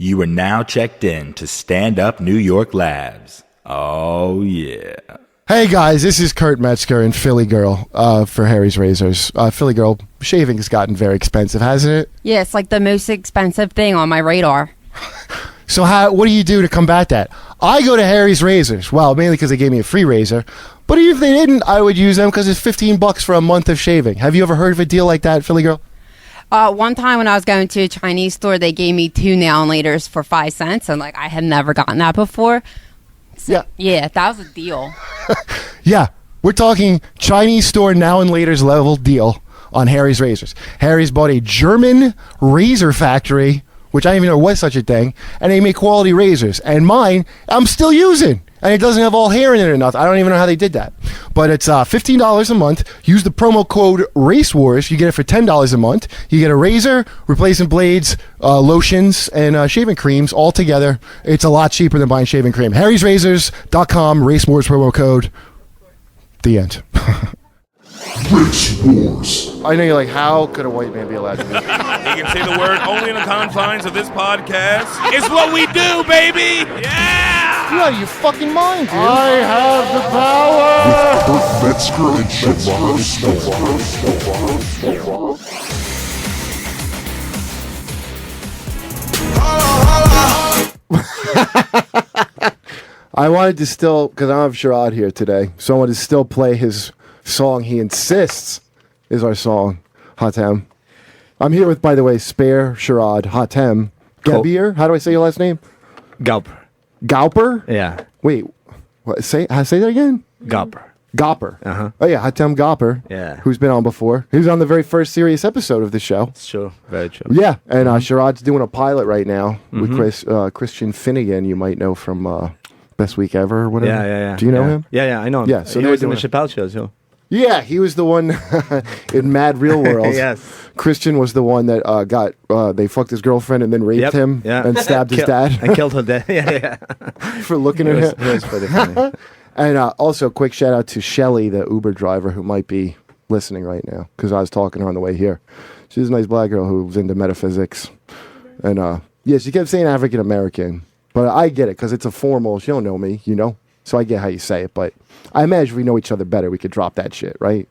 You are now checked in to Stand Up New York Labs. Oh, yeah. Hey guys, this is Kurt Metzger and Philly Girl for Harry's Razors. Philly Girl, shaving has gotten very expensive, hasn't it? Yeah, it's like the most expensive thing on my radar. So what do you do to combat that? I go to Harry's Razors. Well, mainly because they gave me a free razor. But even if they didn't, I would use them because it's $15 for a month of shaving. Have you ever heard of a deal like that, Philly Girl? One time when I was going to a Chinese store, they gave me 2 nail laters for 5 cents, and I had never gotten that before. So, yeah, that was a deal. Yeah, we're talking Chinese store now and later's level deal on Harry's Razors. Harry's bought a German razor factory, which I didn't even know was such a thing, and they make quality razors. And mine, I'm still using. And it doesn't have all hair in it or nothing. I don't even know how they did that. But it's $15 a month. Use the promo code RACEWARS. You get it for $10 a month. You get a razor, replacement blades, lotions, and shaving creams all together. It's a lot cheaper than buying shaving cream. Harry'sRazors.com, RaceWars promo code. The end. Race Wars. I know you're like, how could a white man be allowed to do that? You can say the word only in the confines of this podcast. It's what we do, baby! Yeah! You're out of your fucking mind, dude. I have the power. With Kurt Metzger and I wanted to still, because I don't have Sherrod here today, so I wanted to still play his song he insists is our song, Hatem. I'm here with, by the way, Spare, Sherrod, Hatem, Gebier. How do I say your last name? Gauper. Gauper? Yeah. Wait, what? Say that again? Gauper. Gauper. Uh-huh. Oh, yeah, Hatem Gauper. Yeah. Who's been on before. He was on the very first serious episode of the show. It's true. Very true. Yeah, and Sherrod's doing a pilot right now with Christian Finnegan, you might know from Best Week Ever or whatever. Yeah. Do you know him? Yeah, I know him. Yeah, so he was in the Chappelle show, too. Yeah, he was the one in Mad Real World. Yes. Christian was the one that they fucked his girlfriend and then raped him and stabbed his dad. And killed her dad. Yeah. For looking at him. It was pretty funny. And also, quick shout out to Shelly, the Uber driver, who might be listening right now, because I was talking to her on the way here. She's a nice black girl who's into metaphysics. And she kept saying African American, but I get it, because it's a formal, she don't know me, so I get how you say it, but I imagine if we know each other better, we could drop that shit, right?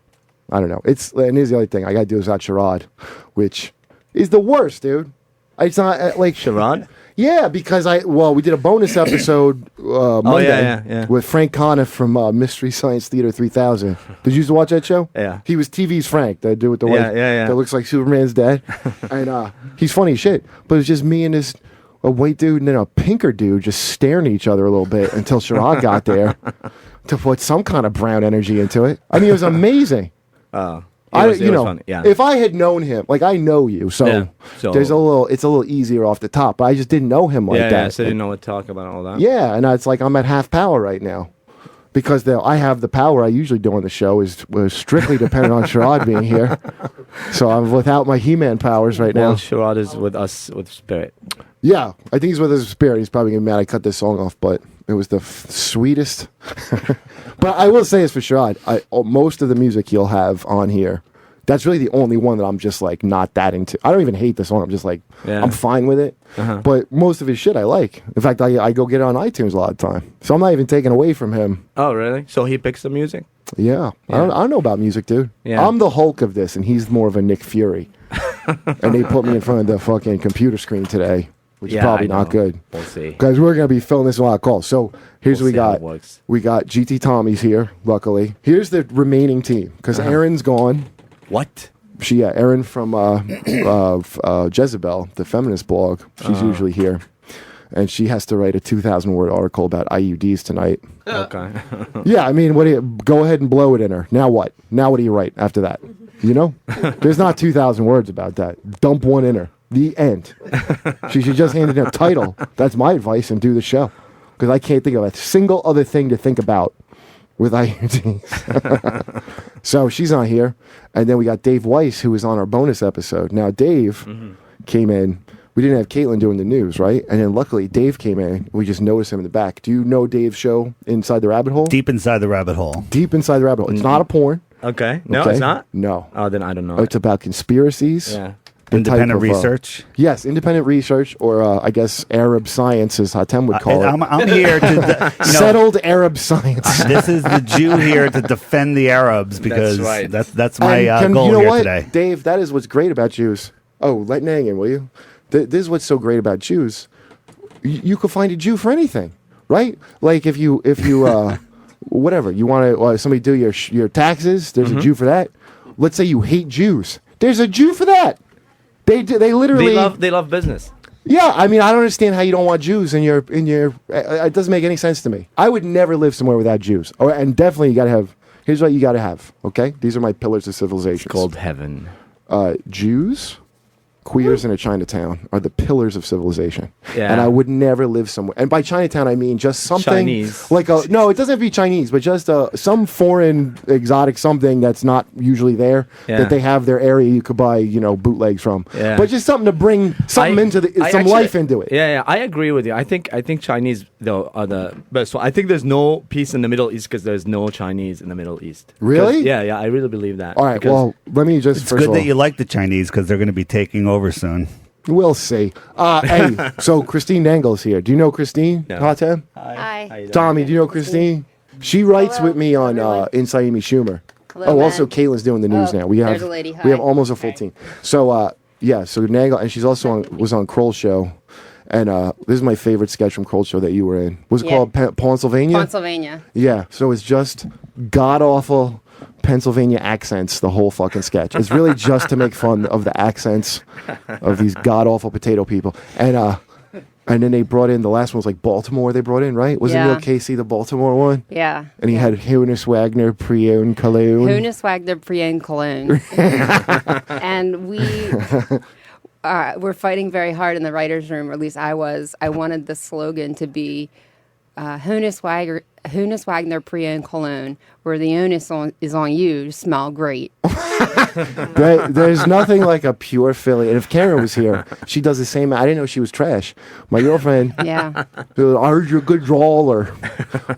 I don't know. And here's the other thing. I got to do this without Sherrod, which is the worst, dude. It's not like... Sherrod? Yeah, because we did a bonus episode Monday with Frank Conniff from Mystery Science Theater 3000. Did you used to watch that show? Yeah. He was TV's Frank, that dude with the white... Yeah. That looks like Superman's dad. And he's funny as shit. But it's just me and this... A white dude and then a pinker dude just staring at each other a little bit until Sherrod got there to put some kind of brown energy into it. I mean, it was amazing. It was funny. Yeah. If I had known him, like I know you, so there's it's a little easier off the top. But I just didn't know him like that. Yeah, so I didn't know what to talk about and all that. Yeah, and it's like I'm at half power right now because I have the power I usually do on the show was strictly dependent on Sherrod being here. So I'm without my He-Man powers right now. Sherrod is with us with Spirit. Yeah, I think he's with his spirit. He's probably getting mad I cut this song off, but it was the sweetest. But I will say this for Sherrod. Most of the music he'll have on here, that's really the only one that I'm just like not that into. I don't even hate the song. I'm just like, I'm fine with it. But most of his shit I like. In fact, I go get it on iTunes a lot of the time. So I'm not even taking away from him. Oh, really? So he picks the music? Yeah. I don't know about music, dude. Yeah. I'm the Hulk of this, and he's more of a Nick Fury. And they put me in front of the fucking computer screen today. Which is probably not good. We'll see. Because we're going to be filling this a lot of calls. So here's what we got. Works. We got GT Tommy's here, luckily. Here's the remaining team. Because Erin's gone. What? Erin from Jezebel, the feminist blog. She's usually here. And she has to write a 2,000-word article about IUDs tonight. Okay. Yeah, I mean, go ahead and blow it in her. Now what? Now what do you write after that? There's not 2,000 words about that. Dump one in her. The end. She should just hand it a title. That's my advice, and do the show. Because I can't think of a single other thing to think about with IUDs. So she's not here. And then we got Dave Weiss, who was on our bonus episode. Now, Dave came in. We didn't have Caitlin doing the news, right? And then luckily, Dave came in. We just noticed him in the back. Do you know Dave's show, Inside the Rabbit Hole? Deep Inside the Rabbit Hole. Deep Inside the Rabbit Hole. It's not a porn. Okay. No, it's not? No. Oh, then I don't know. It's about conspiracies. Yeah. Independent research? Yes, independent research, or I guess Arab science, as Hatem would call it. I'm here to... Settled Arab science. This is the Jew here to defend the Arabs, because that's my goal here today. Dave, that is what's great about Jews. Oh, let Nang in, will you? This is what's so great about Jews. You could find a Jew for anything, right? Like if you whatever, you want to somebody do your taxes, there's a Jew for that. Let's say you hate Jews. There's a Jew for that. They literally they love business. Yeah, I mean, I don't understand how you don't want Jews in your. It doesn't make any sense to me. I would never live somewhere without Jews. Oh, and definitely you got to have. Here's what you got to have. Okay, these are my pillars of civilization. It's called heaven. Jews, queers, in a Chinatown are the pillars of civilization. Yeah. And I would never live somewhere. And by Chinatown, I mean just something Chinese. like no, it doesn't have to be Chinese, but just some foreign exotic something that's not usually there that they have their area you could buy, bootlegs from. Yeah. But just something to bring something life into it. Yeah, I agree with you. I think Chinese though are the best. I think there's no peace in the Middle East because there's no Chinese in the Middle East. Really? Yeah, I really believe that. All right, well, let me just It's good that you like the Chinese because they're going to be taking over soon. We'll see. Hey, so Christine Nangel's here. Do you know Christine? No. Hatem? Hi. Tommy, do you know Christine? She writes with me on Inside Amy Schumer. Hello, also man. Caitlin's doing the news now. We have there's a lady. we have Hi. almost a full team. So so Nagel, and she's also was on Kroll's show, and this is my favorite sketch from Kroll's show that you were in. Was it called Pennsylvania? Pennsylvania. Yeah. So it's just god awful Pennsylvania accents, the whole fucking sketch. It's really just to make fun of the accents of these god awful potato people. And then they brought in, the last one was like Baltimore they brought in, right? Wasn't Neil Casey the Baltimore one? Yeah. And he had Hunis Wagner, Prion, Cologne. Hunis Wagner, Priyan Cologne. And we're fighting very hard in the writer's room, or at least I was. I wanted the slogan to be Hunis Wagner, Priyan Cologne, where the onus is on you to smell great. There's nothing like a pure Philly. And if Karen was here, she does the same. I didn't know she was trash. My girlfriend, Yeah. I heard you're a good drawer.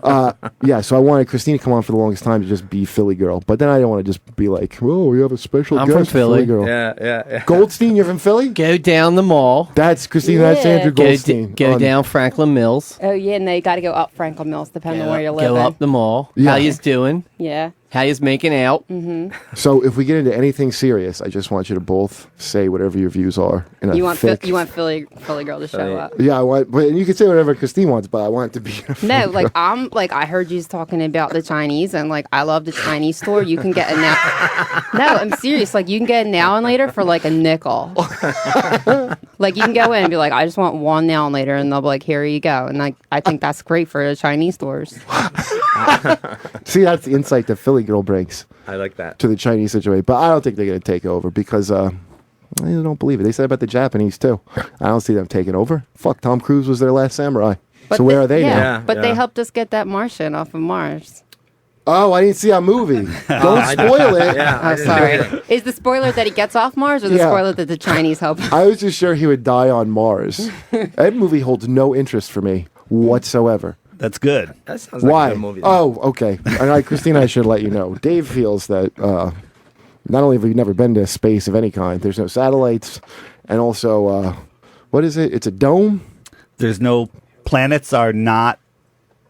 So I wanted Christine to come on for the longest time to just be Philly girl. But then I didn't want to just be like, oh, we have a special I'm guest from Philly. girl. Yeah. Goldstein, you're from Philly? Go down the mall. That's Christine. That's Yeah. Andrew Goldstein. Go down Franklin Mills. Oh, yeah, and they got to go up Franklin Mills, depending on where you're living. Go up the mall. Yeah. How you's doing? Yeah. How you's making out? So if we get into anything serious, I just want you to both say whatever your views are. In a You want thick, Philly girl to show up. Yeah, I want, but you can say whatever Christine wants, but I want it to be. No, I heard you talking about the Chinese, and I love the Chinese store. You can get a now. No, I'm serious. You can get a now and later for a nickel. You can go in and be like, I just want one now and later, and they'll be like, here you go. And I think that's great for the Chinese stores. See, that's the insight that Philly girl brings. I like that. To the Chinese situation, but I don't think they're going to take over because I don't believe it. They said about the Japanese too. I don't see them taking over. Fuck, Tom Cruise was their last samurai. So where are they now? Yeah, but they helped us get that Martian off of Mars. Oh, I didn't see that movie. Don't spoil it. Oh, sorry. Is the spoiler that he gets off Mars, or the spoiler that the Chinese help him? I was just sure he would die on Mars. That movie holds no interest for me whatsoever. That's good. That sounds like Why? a good movie. Oh, okay. Christina, I should let you know. Dave feels that not only have we never been to space of any kind, there's no satellites, and also, what is it? It's a dome? There's no planets are not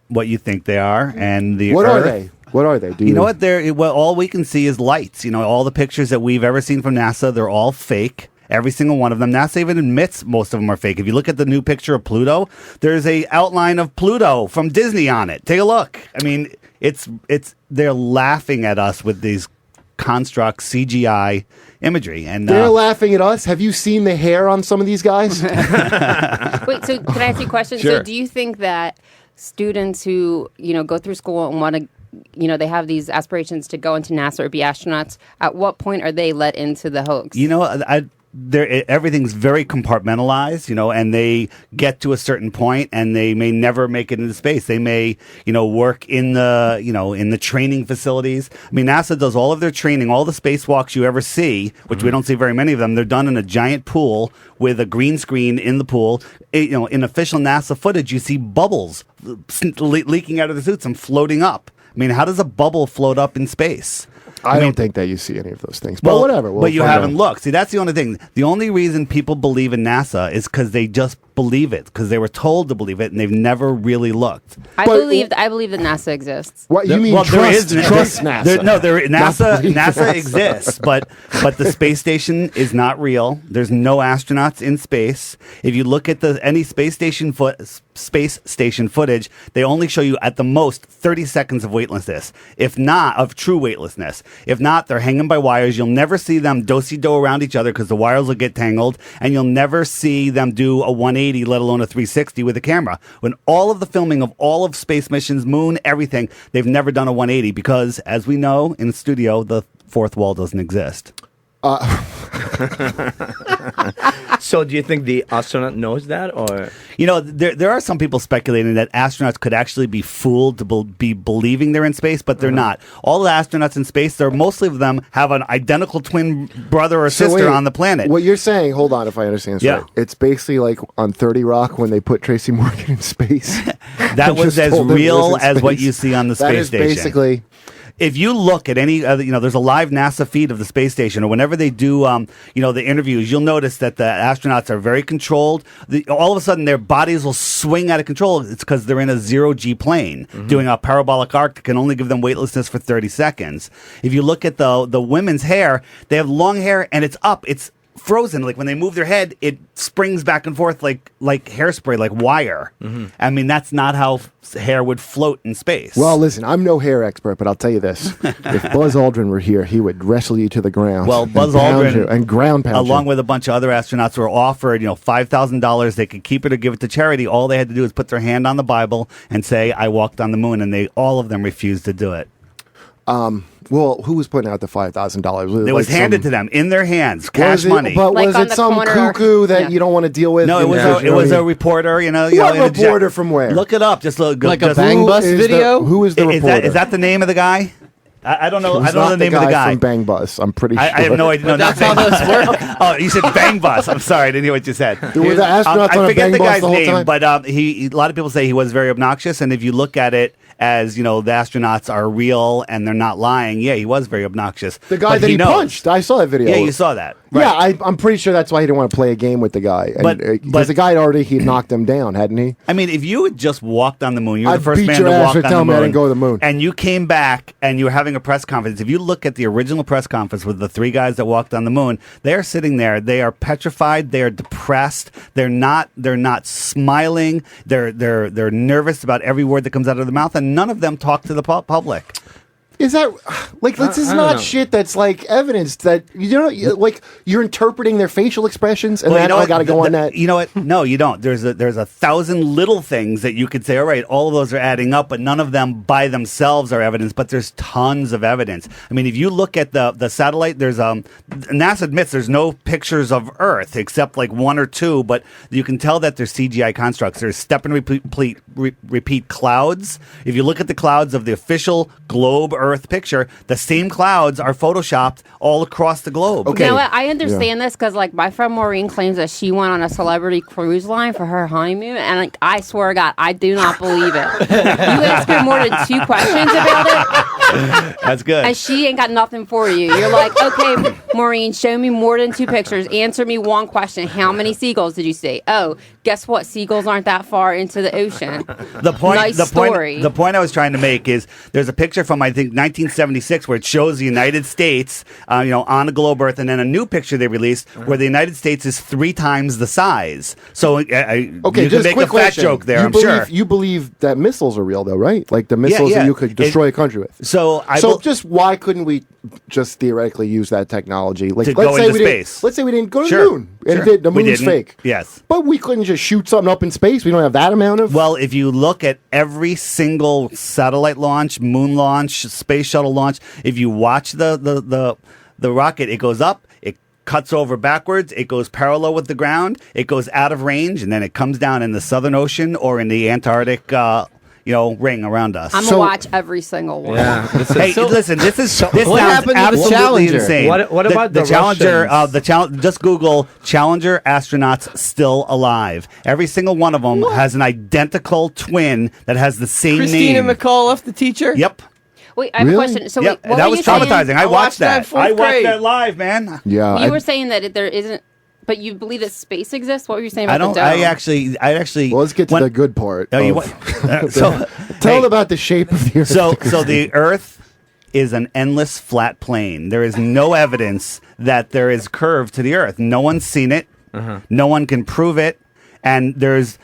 what you think they are, and the What Earth, are they? What are they? You know what? All we can see is lights. All the pictures that we've ever seen from NASA, they're all fake. Every single one of them. NASA even admits most of them are fake. If you look at the new picture of Pluto, there's a outline of Pluto from Disney on it. Take a look. I mean, they're laughing at us with these constructs, CGI imagery, and they're laughing at us. Have you seen the hair on some of these guys? Wait, so can I ask you a question? Sure. So do you think that students who go through school and want to they have these aspirations to go into NASA or be astronauts, at what point are they let into the hoax? Everything's very compartmentalized, and they get to a certain point and they may never make it into space. They may, work in the training facilities. I mean, NASA does all of their training, all the spacewalks you ever see, which we don't see very many of them. They're done in a giant pool with a green screen in the pool. In official NASA footage, you see bubbles leaking out of the suits and floating up. I mean, how does a bubble float up in space? I don't think that you see any of those things. But whatever. We'll but you find haven't out. looked. See, that's the only thing. The only reason people believe in NASA is because they just believe it, because they were told to believe it, and they've never really looked. I believe that NASA exists. What you mean? Well, trust NASA. Not believe NASA NASA. exists, but the space station is not real. There's no astronauts in space. If you look at any space station footage, they only show you at the most 30 seconds of weightlessness, if not of true weightlessness. If not, they're hanging by wires. You'll never see them do-si-do around each other because the wires will get tangled, and you'll never see them do a 180, let alone a 360 with a camera. When all of the filming of all of space missions, moon, everything, they've never done a 180 because, as we know, in the studio, the fourth wall doesn't exist. So do you think the astronaut knows that, or there are some people speculating that astronauts could actually be fooled to be believing they're in space, but they're not. All the astronauts in space, mostly of them have an identical twin brother or sister on the planet. What you're saying? Hold on, if I understand this right, it's basically like on 30 Rock when they put Tracy Morgan in space. That was as real as what you see on the space station. Basically. If you look at any other, there's a live NASA feed of the space station, or whenever they do, the interviews, you'll notice that the astronauts are very controlled. All of a sudden, their bodies will swing out of control. It's because they're in a zero-G plane doing a parabolic arc that can only give them weightlessness for 30 seconds. If you look at the women's hair, they have long hair and it's up. It's frozen. Like when they move their head, it springs back and forth like hairspray, like wire. I mean, that's not how hair would float in space. Well, listen, I'm no hair expert, but I'll tell you this: if Buzz Aldrin were here, he would wrestle you to the ground. Well, Buzz Aldrin and ground pound along you. with a bunch of other astronauts, were offered, $5,000. They could keep it or give it to charity. All they had to do was put their hand on the Bible and say, "I walked on the moon," and all of them refused to do it. Well, who was putting out the $5,000? It was handed to them in their hands, cash money. But Like was on it the some corner, cuckoo that you don't want to deal with? No, it was a reporter. What reporter from where? Look it up. Just look. Like a just, Bang Bus video? Who is the reporter? Is that the name of the guy? I don't know. I don't know the name of the guy from Bang Bus. I'm pretty sure. I have no idea. No, That's not how Bang those work. Oh, you said Bang Bus. I'm sorry, I didn't hear what you said. Were the astronauts I on a forget Bang the Bus guy's the whole name, time? but a lot of people say he was very obnoxious. And if you look at it as the astronauts are real and they're not lying, yeah, he was very obnoxious. The guy But that he knows. punched. I saw that video. Yeah, you saw that. Right. Yeah, I'm pretty sure that's why he didn't want to play a game with the guy. But because the guy he knocked him down, hadn't he? I mean, if you had just walked on the moon, you were I'd the first beat man your to ass walk for on the telling me I moon, didn't go to the moon. and you came back and you were having a press conference. If you look at the original press conference with the three guys that walked on the moon, they're sitting there. They are petrified. They are depressed. They're not smiling. They're nervous about every word that comes out of their mouth, and none of them talk to the public. Is that this is not shit that's like evidence that you're interpreting their facial expressions and I got to go on that. You know what? No, you don't. There's 1,000 little things that you could say. All right, all of those are adding up, but none of them by themselves are evidence. But there's tons of evidence. I mean, if you look at the satellite, there's NASA admits there's no pictures of Earth except like one or two, but you can tell that there's CGI constructs. There's step and repeat clouds. If you look at the clouds of the official globe Earth picture, the same clouds are photoshopped all across the globe. Okay. You know what? I understand this because, my friend Maureen claims that she went on a celebrity cruise line for her honeymoon, and I swear to God, I do not believe it. You ask her more than 2 questions about it, That's good. and she ain't got nothing for you. You're like, okay, Maureen, show me more than 2 pictures. Answer me one question. How many seagulls did you see? Oh, guess what? Seagulls aren't that far into the ocean. The point I was trying to make is there's a picture from, I think, 1976 where it shows the United States, on a globe Earth, and then a new picture they released where the United States is 3 times the size. So you can make a fat joke there, I'm sure. You believe that missiles are real, though, right? Like the missiles that you could destroy a country with. So just why couldn't we just theoretically use that technology? Like, to go into space. Let's say we didn't go to Sure. the moon. And Sure. the We moon's didn't. fake. Yes. But we couldn't just shoot something up in space. We don't have that amount of... Well, if you look at every single satellite launch, moon launch, space shuttle launch, if you watch the rocket, it goes up, it cuts over backwards, it goes parallel with the ground, it goes out of range, and then it comes down in the Southern Ocean or in the Antarctic ring around us. I'm going to watch every single one. Yeah. Hey, listen, this sounds happened to the absolutely Challenger? insane. What about the Challenger? Russians? Just Google Challenger astronauts still alive. Every single one of them has an identical twin that has the same Christina name. McAuliffe, the teacher? Yep. Wait, I have Really? a question. So Yeah, wait, what that were was you saying? traumatizing. I watched that. fourth I watched grade. that live, man. Yeah. You were saying that there isn't, but you believe that space exists. What were you saying about I don't. the dome? I actually. well, let's get to when- the good part. Oh, you of- want, so Tell hey, them about the shape of the Earth. so the Earth is an endless flat plane. There is no evidence that there is curve to the Earth. No one's seen it. No one can prove it. And there's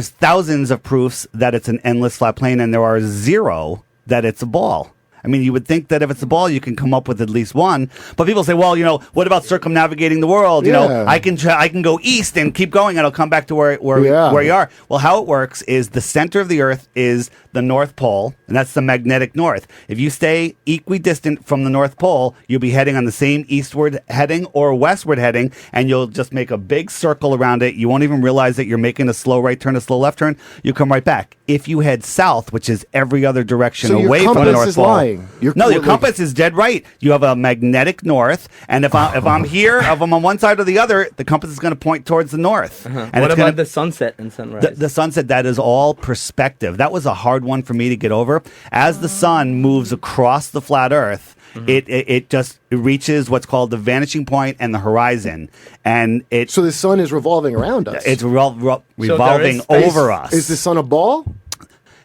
thousands of proofs that it's an endless flat plane, and there are zero that it's a ball. I mean, you would think that if it's a ball, you can come up with at least one. But people say, well, what about circumnavigating the world? You know, Yeah. I can go east and keep going, and I'll come back to where Yeah. you are. Well, how it works is the center of the Earth is the North Pole, and that's the magnetic north. If you stay equidistant from the North Pole, you'll be heading on the same eastward heading or westward heading, and you'll just make a big circle around it. You won't even realize that you're making a slow right turn, a slow left turn. You come right back. If you head south, which is every other direction So your away from the compass North is Pole, lying. Your compass is dead right. You have a magnetic north, and if I'm here, if I'm on one side or the other, the compass is going to point towards the north. And What it's about gonna, the sunset and sunrise? the sunset? That is all perspective. That was a hard one for me to get over. As the sun moves across the flat Earth, it just reaches what's called the vanishing point and the horizon, and so the sun is revolving around us. it's revolving space. over us. Is the sun a ball?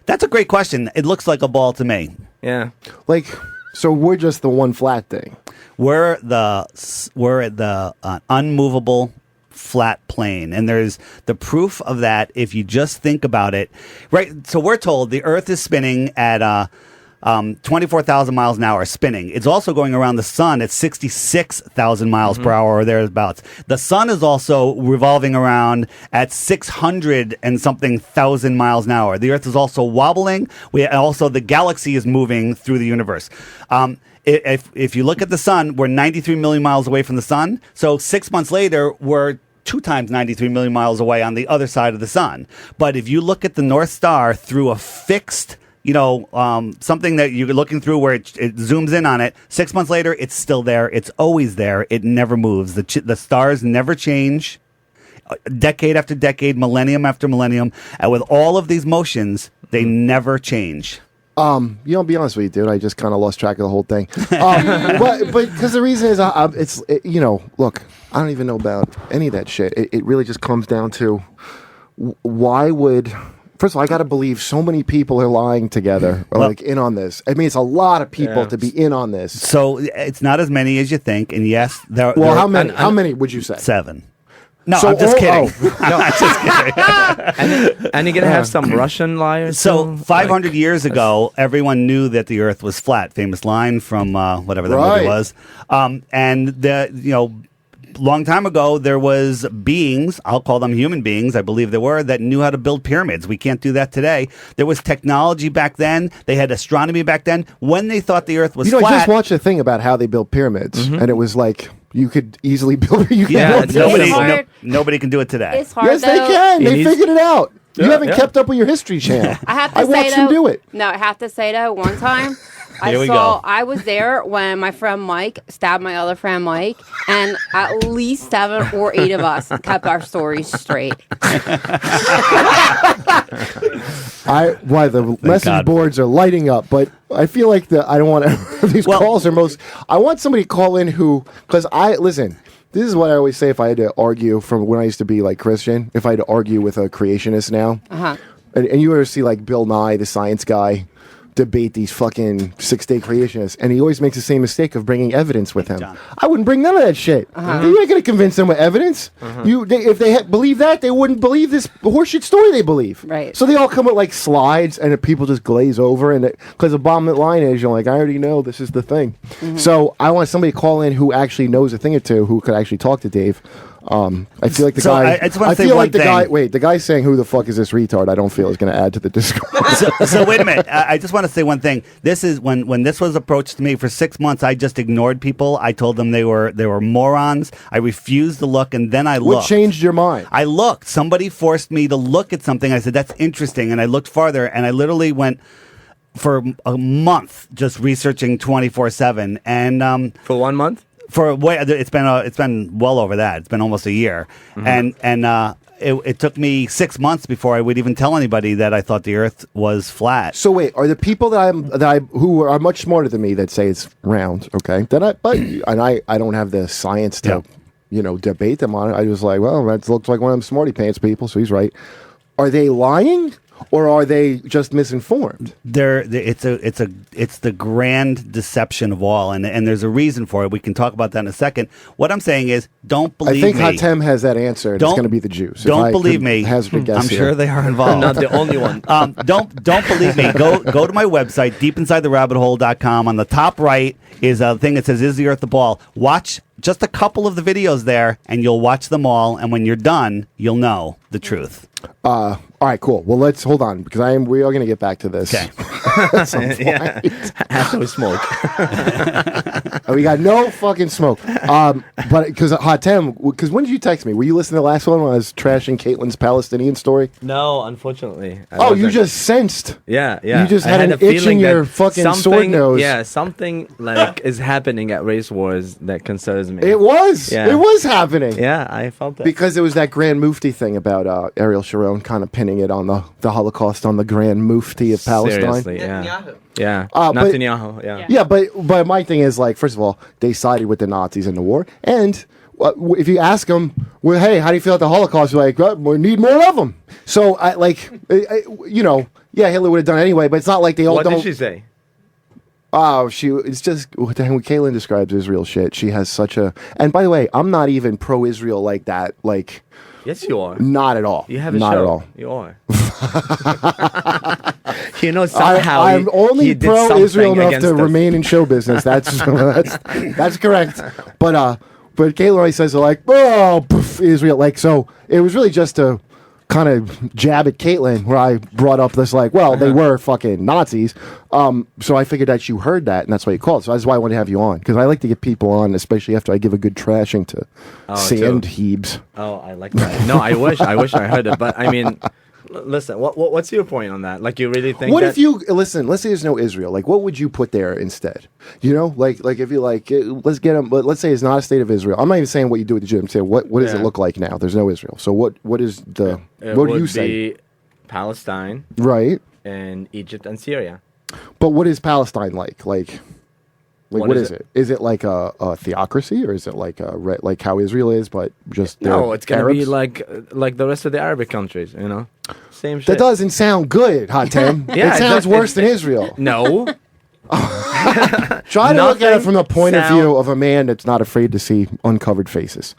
That's a great question. It looks like a ball to me. Yeah. Like, so we're just the one flat thing. We're the unmovable flat plane, and there's the proof of that if you just think about it. Right. So we're told the Earth is spinning at 24,000 miles an hour spinning. It's also going around the sun at 66,000 miles per hour or thereabouts. The sun is also revolving around at 600 and something thousand miles an hour. The Earth is also wobbling. The galaxy is moving through the universe. If you look at the sun, we're 93 million miles away from the sun. So 6 months later, we're 2 times 93 million miles away on the other side of the sun. But if you look at the North Star through a fixed, something that you're looking through where it zooms in on it, 6 months later, it's still there. It's always there. It never moves. The stars never change. Decade after decade, millennium after millennium. And with all of these motions, they never change. I'll be honest with you, dude. I just kind of lost track of the whole thing. But because the reason is, look, I don't even know about any of that shit. It really just comes down to why would. First of all, I got to believe so many people are lying together or in on this. I mean, it's a lot of people to be in on this. So it's not as many as you think. And yes, there. Well, how many? How many would you say? 7. No, So I'm just kidding. I'm just kidding. And you're gonna have some Russian liars. So too? 500 years ago, everyone knew that the Earth was flat. Famous line from whatever that movie was. And long time ago, there was beings, I'll call them human beings, I believe they were, that knew how to build pyramids. We can't do that today. There was technology back then. They had astronomy back then. When they thought the Earth was flat. I just watched a thing about how they built pyramids, and it was like you could easily build. Nobody can do it today. It's hard. Yes, they though. can. They figured it out. You haven't yeah. kept up with your History Channel. I have to I say watched them though, do it. No, I have to say though, one time Here we go. I was there when my friend Mike stabbed my other friend Mike, and at least 7 or 8 of us kept our stories straight. The message God. boards are lighting up, but I feel like I don't want to. These calls are I want somebody to call in because listen. This is what I always say if I had to argue from when I used to be like Christian. If I had to argue with a creationist now, and you ever see like Bill Nye, the science guy, debate these fucking 6-day creationists, and he always makes the same mistake of bringing evidence with him. John. I wouldn't bring none of that shit. You're not going to convince them with evidence. If they believe that, they wouldn't believe this horseshit story they believe. Right. So they all come with like slides, and people just glaze over, and because the bottom line is, you're like, I already know this is the thing. So I want somebody to call in who actually knows a thing or two, who could actually talk to Dave. I feel like the guy. I just want to say feel one like the thing. guy. Wait, the guy saying "Who the fuck is this retard?" I don't feel is going to add to the discourse. So wait a minute. I just want to say one thing. This is when this was approached to me for 6 months. I just ignored people. I told them they were morons. I refused to look, and then I What looked. changed your mind? I looked. Somebody forced me to look at something. I said that's interesting, and I looked farther, and I literally went for a month just researching 24/7, and For 1 month. it's been well over that. It's been almost a year, and it took me 6 months before I would even tell anybody that I thought the Earth was flat. So wait, are the people who are much smarter than me that say it's round? Okay, I don't have the science to debate them on it. I was like, well, that looks like one of them smarty pants people, so he's right. Are they lying? Or are they just misinformed? It's the grand deception of all, and there's a reason for it. We can talk about that in a second. What I'm saying is, don't believe me. I think Hatem has that answer, and it's going to be the Jews. Don't believe me. I'm sure they are involved. Not the only one. Don't believe me. Go to my website, deepinsidetherabbithole.com. On the top right is a thing that says, "Is the Earth a ball?" Watch just a couple of the videos there, and you'll watch them all. And when you're done, you'll know the truth. All right, cool. Well, let's hold on because we are going to get back to this. Okay. After we smoke. We got no fucking smoke. But because Hatem, because when did you text me? Were you listening to the last one when I was trashing Caitlin's Palestinian story? No, unfortunately. You just sensed. Yeah. You just I had an itch in your fucking sword nose. Yeah, something like is happening at race wars that concerns me. It was. Yeah. It was happening. Yeah, I felt that. Because it was that Grand Mufti thing about Ariel Sharon kind of pinning it on the Holocaust on the Grand Mufti of Palestine. Seriously, yeah. But- Netanyahu, yeah. Yeah, but my thing is, like, first of all, they sided with the Nazis in the war, and if you ask them, well, hey, how do you feel about the Holocaust? You're like, well, we need more of them. So Hitler would have done it anyway, but it's not like they all What don't. did she say? Oh, it's just what Kaylin describes Israel shit. She has such a, and by the way, I'm not even pro-Israel like that. Like, Yes, you are. not at all. You have a not show. at all. You are. Somehow I'm only he did pro-Israel something enough against to us. remain in show business. That's correct. But Kayla always says like, oh, poof, Israel. Like, so it was really just to kind of jab at Caitlin where I brought up this like, well, they were fucking Nazis. So I figured that you heard that, and that's why you called. So that's why I wanted to have you on, because I like to get people on, especially after I give a good trashing to sand heaves. Oh, I like that. No, I wish I heard it, but I mean, listen, what's your point on that? Like, you really think? What if you listen? Let's say there's no Israel. Like, what would you put there instead? You know, like if you like, let's get them. But let's say it's not a state of Israel. I'm not even saying what you do with the Jews. I'm saying what does it look like now? There's no Israel. So what is the? What do you say? Be Palestine, right? And Egypt and Syria. But what is Palestine like? Like what is it? Is it like a theocracy, or is it like like how Israel is, but just no? It's gonna Arabs? be like the rest of the Arabic countries. You know, same shit. That doesn't sound good, Hatem. Yeah, it sounds worse than Israel. No. Try to look at it from the point of view of a man that's not afraid to see uncovered faces.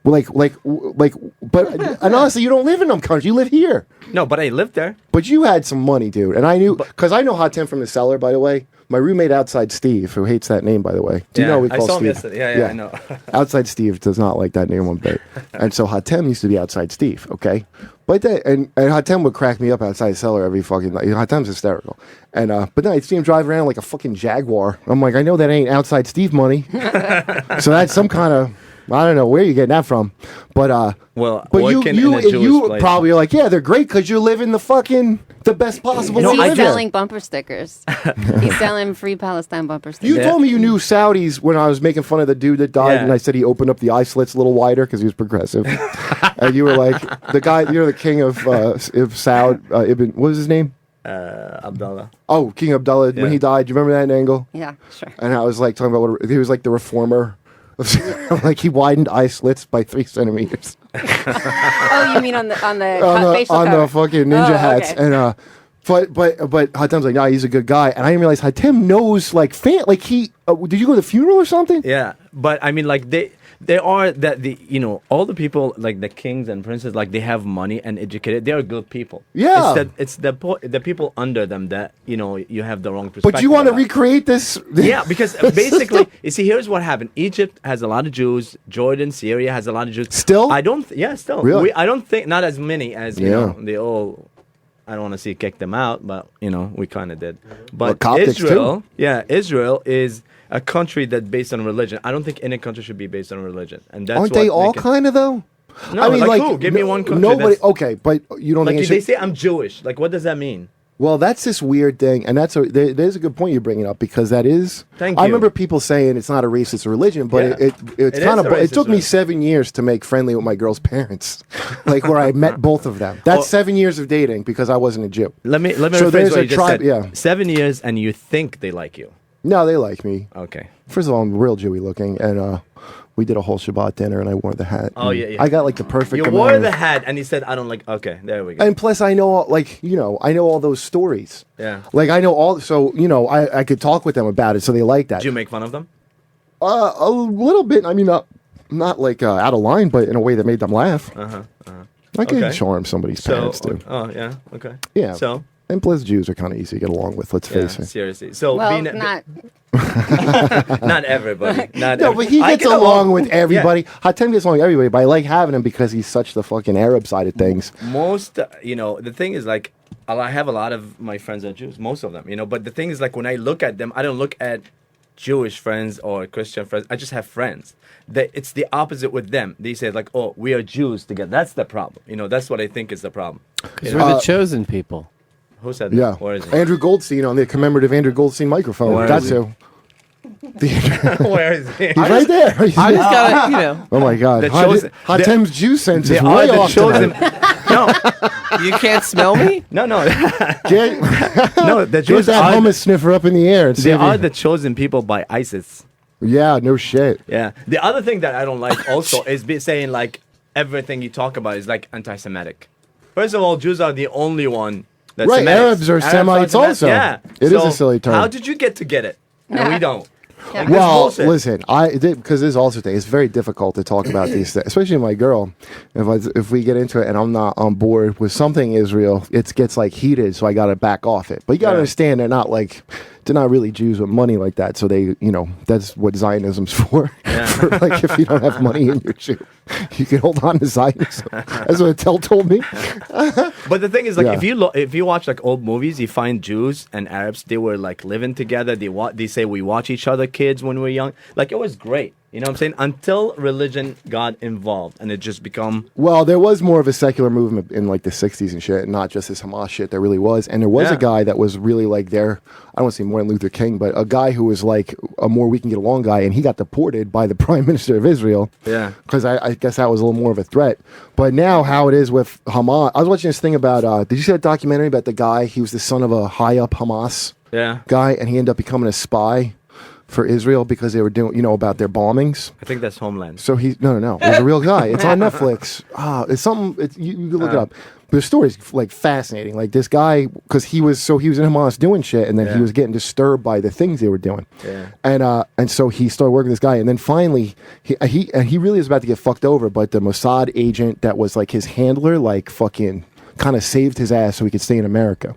But and honestly, you don't live in them countries. You live here. No, but I lived there. But you had some money, dude. And I knew, because I know Hatem from the cellar, by the way. My roommate outside Steve, who hates that name, by the way. Do you know we call I saw Steve? him yesterday. Yeah, I know. Outside Steve does not like that name one bit. And so Hatem used to be outside Steve, okay? But and Hatem would crack me up outside the cellar every fucking night. Hatem's hysterical. And but then I'd see him drive around like a fucking Jaguar. I'm like, I know that ain't outside Steve money. So that's some kind of, I don't know where you're getting that from. But you probably are like, yeah, they're great because you live in the best possible. Is way to he live there. selling bumper stickers? He's selling free Palestine bumper stickers. You told me you knew Saudis when I was making fun of the dude that died, Yeah. and I said he opened up the eye slits a little wider because he was progressive. And you were like, the guy, you're the king of Saud, Ibn, what was his name? Abdullah. Oh, King Abdullah, when Yeah. he died. Do you remember that angle? Yeah, sure. And I was like talking about he was like the reformer. Like he widened eye slits by 3 centimeters Oh, you mean on the facial on cover? the fucking ninja hats. Okay. And but Hatem's like, nah, he's a good guy. And I didn't realize Hatem knows like he did you go to the funeral or something? Yeah, but I mean, like they are that all the people, like the kings and princes, like they have money and educated. They are good people. Yeah. it's the people under them that you have the wrong perspective. But you want to about. recreate this? Yeah, because basically, you see, here's what happened. Egypt has a lot of Jews. Jordan, Syria has a lot of Jews. Still? Still. Really? I don't think, not as many as, Yeah. they all, I don't want to see kick them out, but, we kind of did. Well, But Coptics Israel, too. Israel is a country that's based on religion. I don't think any country should be based on religion. And that's Aren't what they all make it- kind of though? No, like who? Give me one country Nobody. that's- Okay, but you don't Like think they say I'm Jewish. Like, what does that mean? Well, that's this weird thing, and there's a good point you're bringing up because that is. Thank I you. remember people saying it's not a race, it's a religion, but Yeah. it's It kind is of. a race, It took it's me a- 7 years to make friendly with my girl's parents, like where I met both of them. That's 7 years of dating because I wasn't a Jew. Let me So rephrase there's what a you just tribe- said. yeah. 7 years, and you think they like you. No, they like me. Okay. First of all, I'm real Jewy looking, and we did a whole Shabbat dinner, and I wore the hat. Oh, and yeah, yeah. I got like the perfect. You amount wore of- the hat, and he said, "I don't like." Okay, there we go. And plus, I know, I know all those stories. Yeah. Like I know all, so I could talk with them about it, so they like that. Did you make fun of them? A little bit. I mean, not like out of line, but in a way that made them laugh. I can Okay. charm somebody's So, parents too. oh yeah, okay. Yeah. So, And plus, Jews are kind of easy to get along with. Let's yeah, face it. seriously. So, Well, being not everybody. Not No, every- but he I gets get along with everybody. Yeah. Hatem gets along with everybody, but I like having him because he's such the fucking Arab side of things. Most, the thing is like, I have a lot of my friends are Jews, most of them, but the thing is like when I look at them, I don't look at Jewish friends or Christian friends. I just have friends. It's the opposite with them. They say like, oh, we are Jews together. That's the problem. That's what I think is the problem. Because we're the chosen people. Who said that? Yeah. Where is it? Andrew Goldstein on the commemorative Andrew Goldstein microphone. Where That's is he? who. Where is it? He's right there. I just gotta, Oh my God. The chosen- Hatem's Jew sense They is are way the off chosen. tonight. No, you can't smell me? no. Get, No, the get Jews that are hummus sniffer up in the air. And see they if are he- the chosen people by ISIS. Yeah, no shit. Yeah. The other thing that I don't like also is saying like everything you talk about is like anti-Semitic. First of all, Jews are the only one that's Right, Semitic. Arabs are Semites also. Yeah. It is a silly term. How did you get it? And we don't. Like, this Well, bullshit. listen, because this is also thing. It's very difficult to talk about these things, especially my girl. If we get into it and I'm not on board with something Israel, it gets like heated, so I got to back off it. But you got to Yeah. understand, they're not really Jews with money like that. So they, that's what Zionism's for. For, like if you don't have money and you're Jew, you can hold on to Zionism. That's what Attell told me. But the thing is, like, Yeah. if you watch like old movies, you find Jews and Arabs. They were like living together. They say we watch each other kids when we were young. Like it was great. You know what I'm saying? Until religion got involved and it just become. Well, there was more of a secular movement in like the 60s and shit, not just this Hamas shit. There really was. And there was Yeah. a guy that was really like I don't want to say Martin Luther King, but a guy who was like a more we can get along guy. And he got deported by the prime minister of Israel. Yeah. Because I guess that was a little more of a threat. But now how it is with Hamas. I was watching this thing about, did you see that documentary about the guy? He was the son of a high up Hamas Yeah. guy. And he ended up becoming a spy for Israel because they were doing, about their bombings. I think that's Homeland. So no. It's a real guy. It's on Netflix. It's something. You can look it up. But the story's like fascinating. Like this guy, because he was in Hamas doing shit, and then he Yeah. was getting disturbed by the things they were doing. Yeah. And so he started working with this guy, and then finally he really was about to get fucked over, but the Mossad agent that was like his handler, like fucking kind of saved his ass so he could stay in America.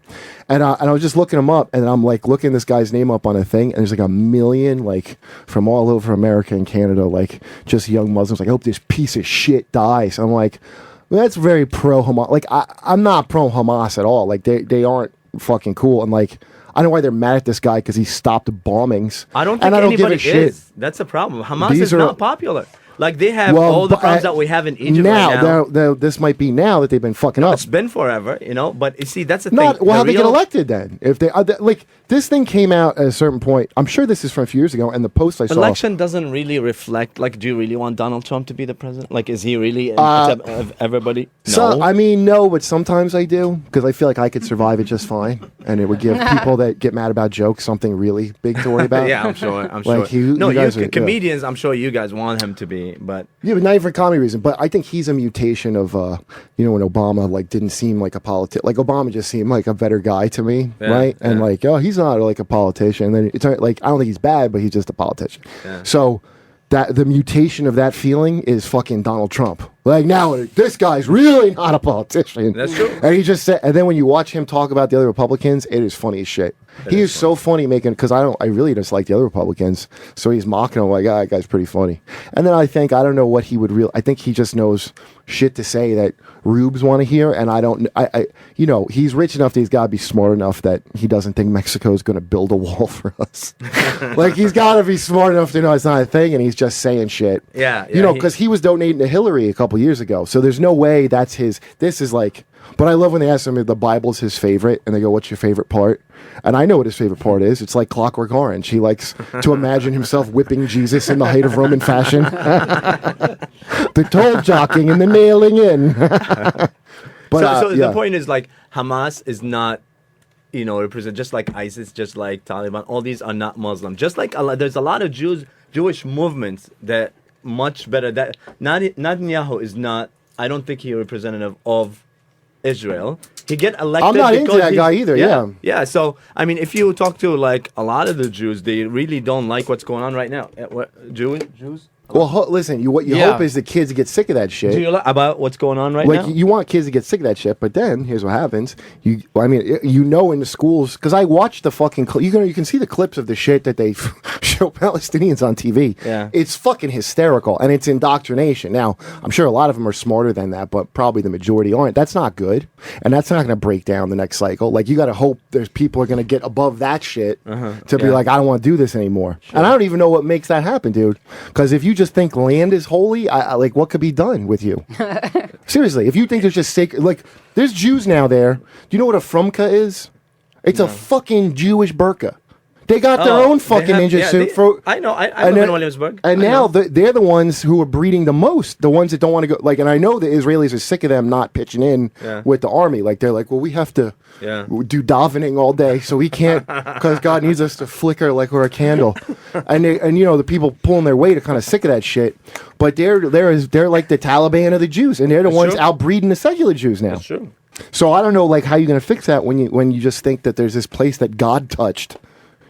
And I was just looking him up, and I'm like looking this guy's name up on a thing, and there's like a million like from all over America and Canada, like just young Muslims. Like, I hope this piece of shit dies. I'm like, well, that's very pro Hamas. Like, I'm not pro Hamas at all. Like, they aren't fucking cool, and like, I don't know why they're mad at this guy because he stopped bombings. I don't think and I don't anybody give a shit. is. That's a problem. Hamas These is are- not popular. Like they have Well, all the but, problems that we have in Egypt now, right now. this might be now that they've been fucking up. It's been forever, But you see, that's the Not thing. well. The How they get real- elected then? If they like this thing came out at a certain point. I'm sure this is from a few years ago, and the post I saw. Election doesn't really reflect. Like, do you really want Donald Trump to be the president? Like, is he really of everybody? No. So, I mean, no, but sometimes I do because I feel like I could survive it just fine, and it would give people that get mad about jokes something really big to worry about. yeah, I'm sure. Like, you no, guys are- yeah. comedians. I'm sure you guys want him to be, but Yeah, but not even for comedy reason. But I think he's a mutation of, when Obama like didn't seem like a politician. Like Obama just seemed like a better guy to me, Yeah, right? And yeah. like, oh, he's not like a politician. And then it's like I don't think he's bad, but he's just a politician. Yeah. So that the mutation of that feeling is fucking Donald Trump. Like now, this guy's really not a politician. That's true. And he just said, and then when you watch him talk about the other Republicans, it is funny as shit. He is so funny making because I really just like the other Republicans. So he's mocking them like, that guy's pretty funny. And then I don't know what he would I think he just knows shit to say that rubes want to hear. And he's rich enough that he's got to be smart enough that he doesn't think Mexico is going to build a wall for us. Like he's got to be smart enough to know it's not a thing, and he's just saying shit. Yeah, because he was donating to Hillary a couple years ago. So there's no way that's his. This is like But I love when they ask him if the Bible's his favorite, and they go, "What's your favorite part?" And I know what his favorite part is. It's like Clockwork Orange. He likes to imagine himself whipping Jesus in the height of Roman fashion. The toe jocking and the nailing in. But so the point is, like, Hamas is not, represent, just like ISIS, just like Taliban. All these are not Muslim. Just like there's a lot of Jewish movements that much better. That Netanyahu is not. I don't think he's representative of Israel. He get elected. I'm not into that guy either. Yeah. So I mean, if you talk to like a lot of the Jews, they really don't like what's going on right now. Jews. Well, listen. What you hope is the kids get sick of that shit. Do you about what's going on right now? You want kids to get sick of that shit, but then here's what happens. In the schools, because I watched the fucking. You can see the clips of the shit that they show Palestinians on TV. Yeah, it's fucking hysterical, and it's indoctrination. Now, I'm sure a lot of them are smarter than that, but probably the majority aren't. That's not good, and that's not going to break down the next cycle. Like, you got to hope there's people are going to get above that shit to be like, I don't want to do this anymore. Sure. And I don't even know what makes that happen, dude. Because if you just think land is holy, I like, what could be done with you? Seriously, if you think there's just sacred, like, there's Jews now there. Do you know what a frumka is? It's a fucking Jewish burqa. They got their own fucking ninja suit. I know. I live in Williamsburg. And now they're the ones who are breeding the most. The ones that don't want to go. Like, and I know the Israelis are sick of them not pitching in with the army. Like, they're like, well, we have to do davening all day, so we can't, because God needs us to flicker like we're a candle. and the people pulling their weight are kind of sick of that shit. But they're like the Taliban of the Jews, and they're the ones outbreeding the secular Jews now. That's true. So I don't know, like, how you're going to fix that when you just think that there's this place that God touched.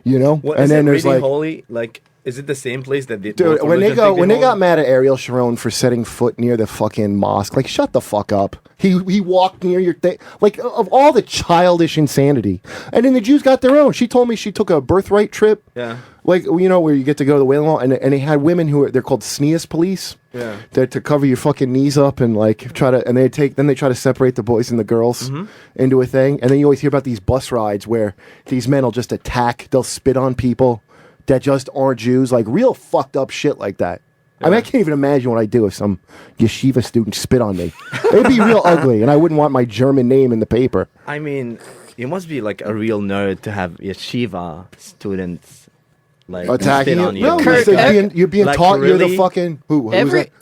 And then there's really holy. Like, is it the same place that they? Dude, when they got mad at Ariel Sharon for setting foot near the fucking mosque, like, shut the fuck up. He walked near your thing, like, of all the childish insanity. And then the Jews got their own. She told me she took a birthright trip. Yeah. Like, where you get to go to the Wailing Wall, and they had women they're called sneeze police. Yeah. To cover your fucking knees up and like they try to separate the boys and the girls into a thing. And then you always hear about these bus rides where these men will just attack, they'll spit on people that just aren't Jews, like real fucked up shit like that. Yeah. I mean, I can't even imagine what I'd do if some yeshiva student spit on me. It'd be real ugly, and I wouldn't want my German name in the paper. I mean, you must be like a real nerd to have yeshiva students like attacking on you. No, you're being like, taught really? You're the fucking who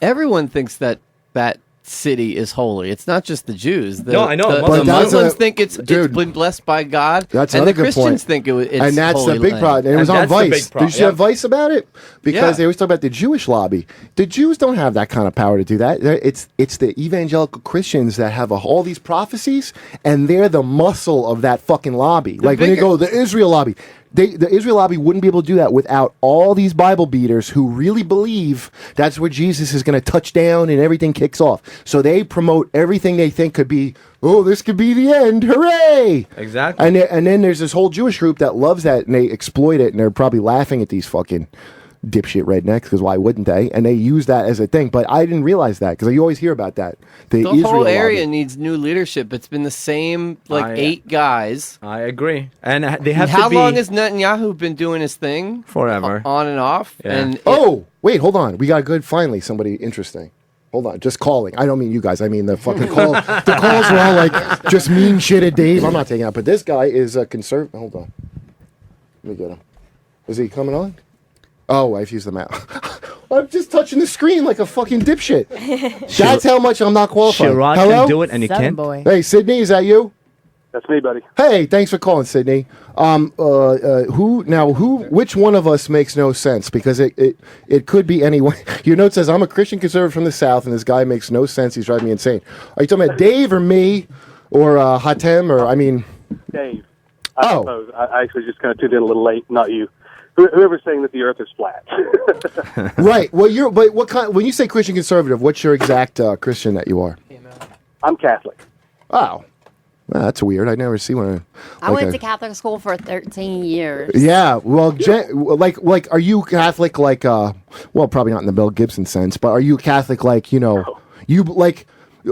everyone thinks that city is holy. It's not just the Jews. No, I know. The Muslims think it's been blessed by God, that's and the good Christians point. think it's and that's holy the big land. problem. And it was on Vice. Did you see Vice about it? Because they always talk about the Jewish lobby. The Jews don't have that kind of power to do that. It's the evangelical Christians that have all these prophecies, and they're the muscle of that fucking lobby. Like when you go the Israel lobby. The Israel lobby wouldn't be able to do that without all these Bible beaters who really believe that's where Jesus is going to touch down and everything kicks off. So they promote everything they think could be, this could be the end. Hooray! Exactly. And then there's this whole Jewish group that loves that, and they exploit it, and they're probably laughing at these fucking dipshit rednecks, because why wouldn't they? And they use that as a thing. But I didn't realize that, because you always hear about that. The Israel whole area lobby needs new leadership. It's been the same 8 guys. I agree. And they have How to be... long has Netanyahu been doing his thing? Forever. On and off. Yeah. And wait, hold on. We got finally somebody interesting. Hold on, just calling. I don't mean you guys. I mean the fucking call. The calls were all like just mean shit at Dave. I'm not taking out. But this guy is a conservative. Hold on. Let me get him. Is he coming on? Oh, I've used the map. I'm just touching the screen like a fucking dipshit. That's how much I'm not qualified. Sherrod Hello? can do it and you can't. Boy. Hey, Sydney, is that you? That's me, buddy. Hey, thanks for calling, Sydney. Which one of us makes no sense? Because it could be anyone. Your note says, I'm a Christian conservative from the South, and this guy makes no sense. He's driving me insane. Are you talking about Dave or me or Hatem or, Dave. I suppose. I actually just kind of tuned in a little late, not you. Whoever's saying that the earth is flat. Right. Well, but what kind, when you say Christian conservative, what's your exact Christian that you are? I'm Catholic. Oh. Well, that's weird. I never see one. I went to Catholic school for 13 years. Yeah, well, like, are you Catholic? Like, well, probably not in the Mel Gibson sense, but are you Catholic? Like, you like.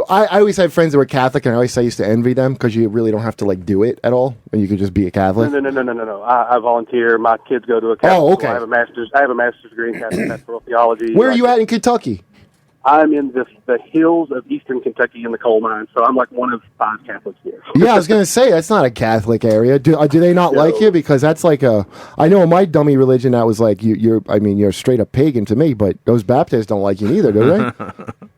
I always had friends that were Catholic, and I used to envy them because you really don't have to like do it at all, and you could just be a Catholic. No. I volunteer. My kids go to a Catholic school. I have a master's degree in Catholic pastoral theology. Where are you at in Kentucky? I'm in the hills of eastern Kentucky in the coal mines, so I'm like one of 5 Catholics here. Yeah, I was going to say, that's not a Catholic area. Do they not like you? Because that's like I know in my dummy religion, that was like, you're a straight up pagan to me, but those Baptists don't like you neither, do they?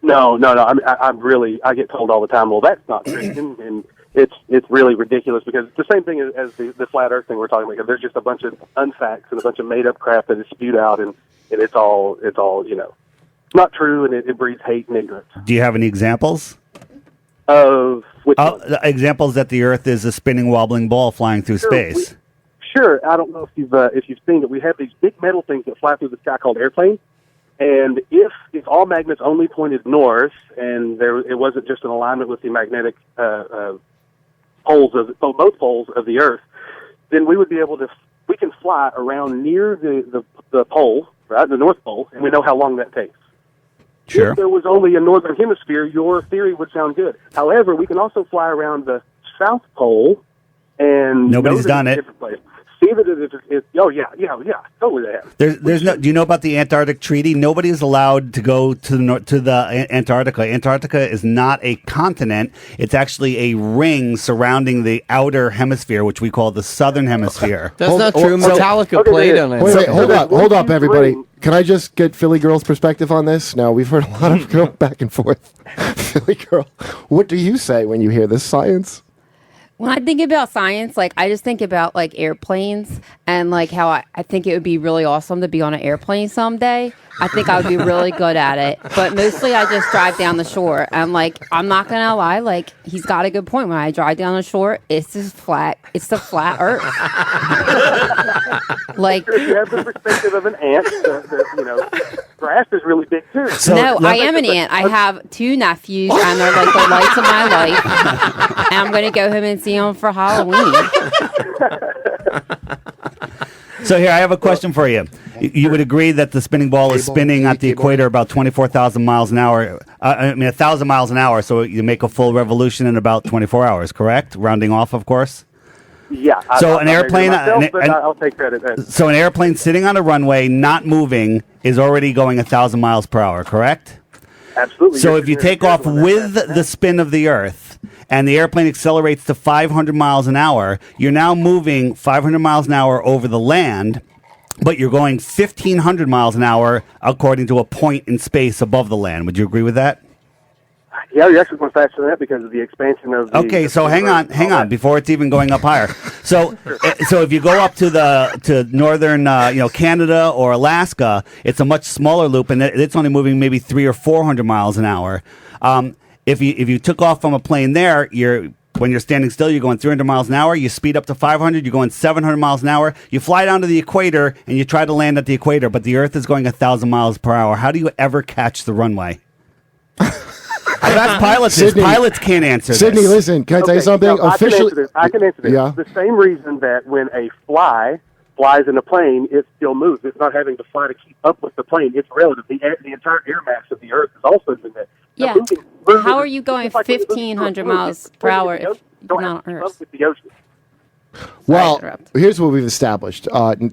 No. I get told all the time, well, that's not Christian, and it's really ridiculous because it's the same thing as the flat earth thing we're talking about. There's just a bunch of unfacts and a bunch of made up crap that is spewed out, and it's all, not true, and it breeds hate and ignorance. Do you have any examples? Of which examples that the Earth is a spinning, wobbling ball flying through space? Sure. I don't know if you've seen it. We have these big metal things that fly through the sky called airplanes. And if all magnets only pointed north, and it wasn't just in alignment with the magnetic poles both poles of the Earth, then we would be able to. We can fly around near the pole, right, the North Pole, and we know how long that takes. Sure. If there was only a northern hemisphere, your theory would sound good. However, we can also fly around the South Pole, and nobody's done it. See that it's totally they have. There's no. Do you know about the Antarctic Treaty? Nobody is allowed to go to the Antarctica. Antarctica is not a continent. It's actually a ring surrounding the outer hemisphere, which we call the southern hemisphere. That's not true. Metallica played on it. Wait, hold up, everybody. Can I just get Philly Girl's perspective on this? Now, we've heard a lot of go back and forth. Philly Girl, what do you say when you hear this science? When I think about science, like I just think about like airplanes and like how I think it would be really awesome to be on an airplane someday. I think I would be really good at it. But mostly I just drive down the shore. And like, I'm not going to lie, like he's got a good point. When I drive down the shore, it's just flat. It's the flat earth. Like you have the perspective of an ant. Grass is really big too. So I am an ant. I have 2 nephews and they're like the lights of my life. And I'm going to go home and see them for Halloween. So here, I have a question for you. You would agree that the spinning ball is spinning at the equator about 24,000 miles an hour. 1,000 miles an hour, so you make a full revolution in about 24 hours, correct? Rounding off, of course? Yeah. So an airplane... I'll take credit. So an airplane sitting on a runway, not moving, is already going 1,000 miles per hour, correct? Absolutely. So if you take off with the spin of the Earth, and the airplane accelerates to 500 miles an hour, you're now moving 500 miles an hour over the land, but you're going 1,500 miles an hour according to a point in space above the land. Would you agree with that? Yeah, you're actually going faster than that because of the expansion of the... Okay, so hang on, before it's even going up higher. So if you go up to northern, Canada or Alaska, it's a much smaller loop, and it's only moving maybe 300 or 400 miles an hour. If you took off from a plane there, when you're standing still, you're going 300 miles an hour. You speed up to 500, you're going 700 miles an hour. You fly down to the equator, and you try to land at the equator, but the Earth is going 1,000 miles per hour. How do you ever catch the runway? That's pilots. Sydney, pilots can't answer Sydney, this. Listen, can I tell you something? No, I can answer this. Yeah. The same reason that when a fly flies in a plane, it still moves. It's not having to fly to keep up with the plane. It's relative. The entire air mass of the Earth is also doing that. Yeah. How are you going 1,500 miles per hour if you're not on Earth? With the ocean. Well, here's what we've established.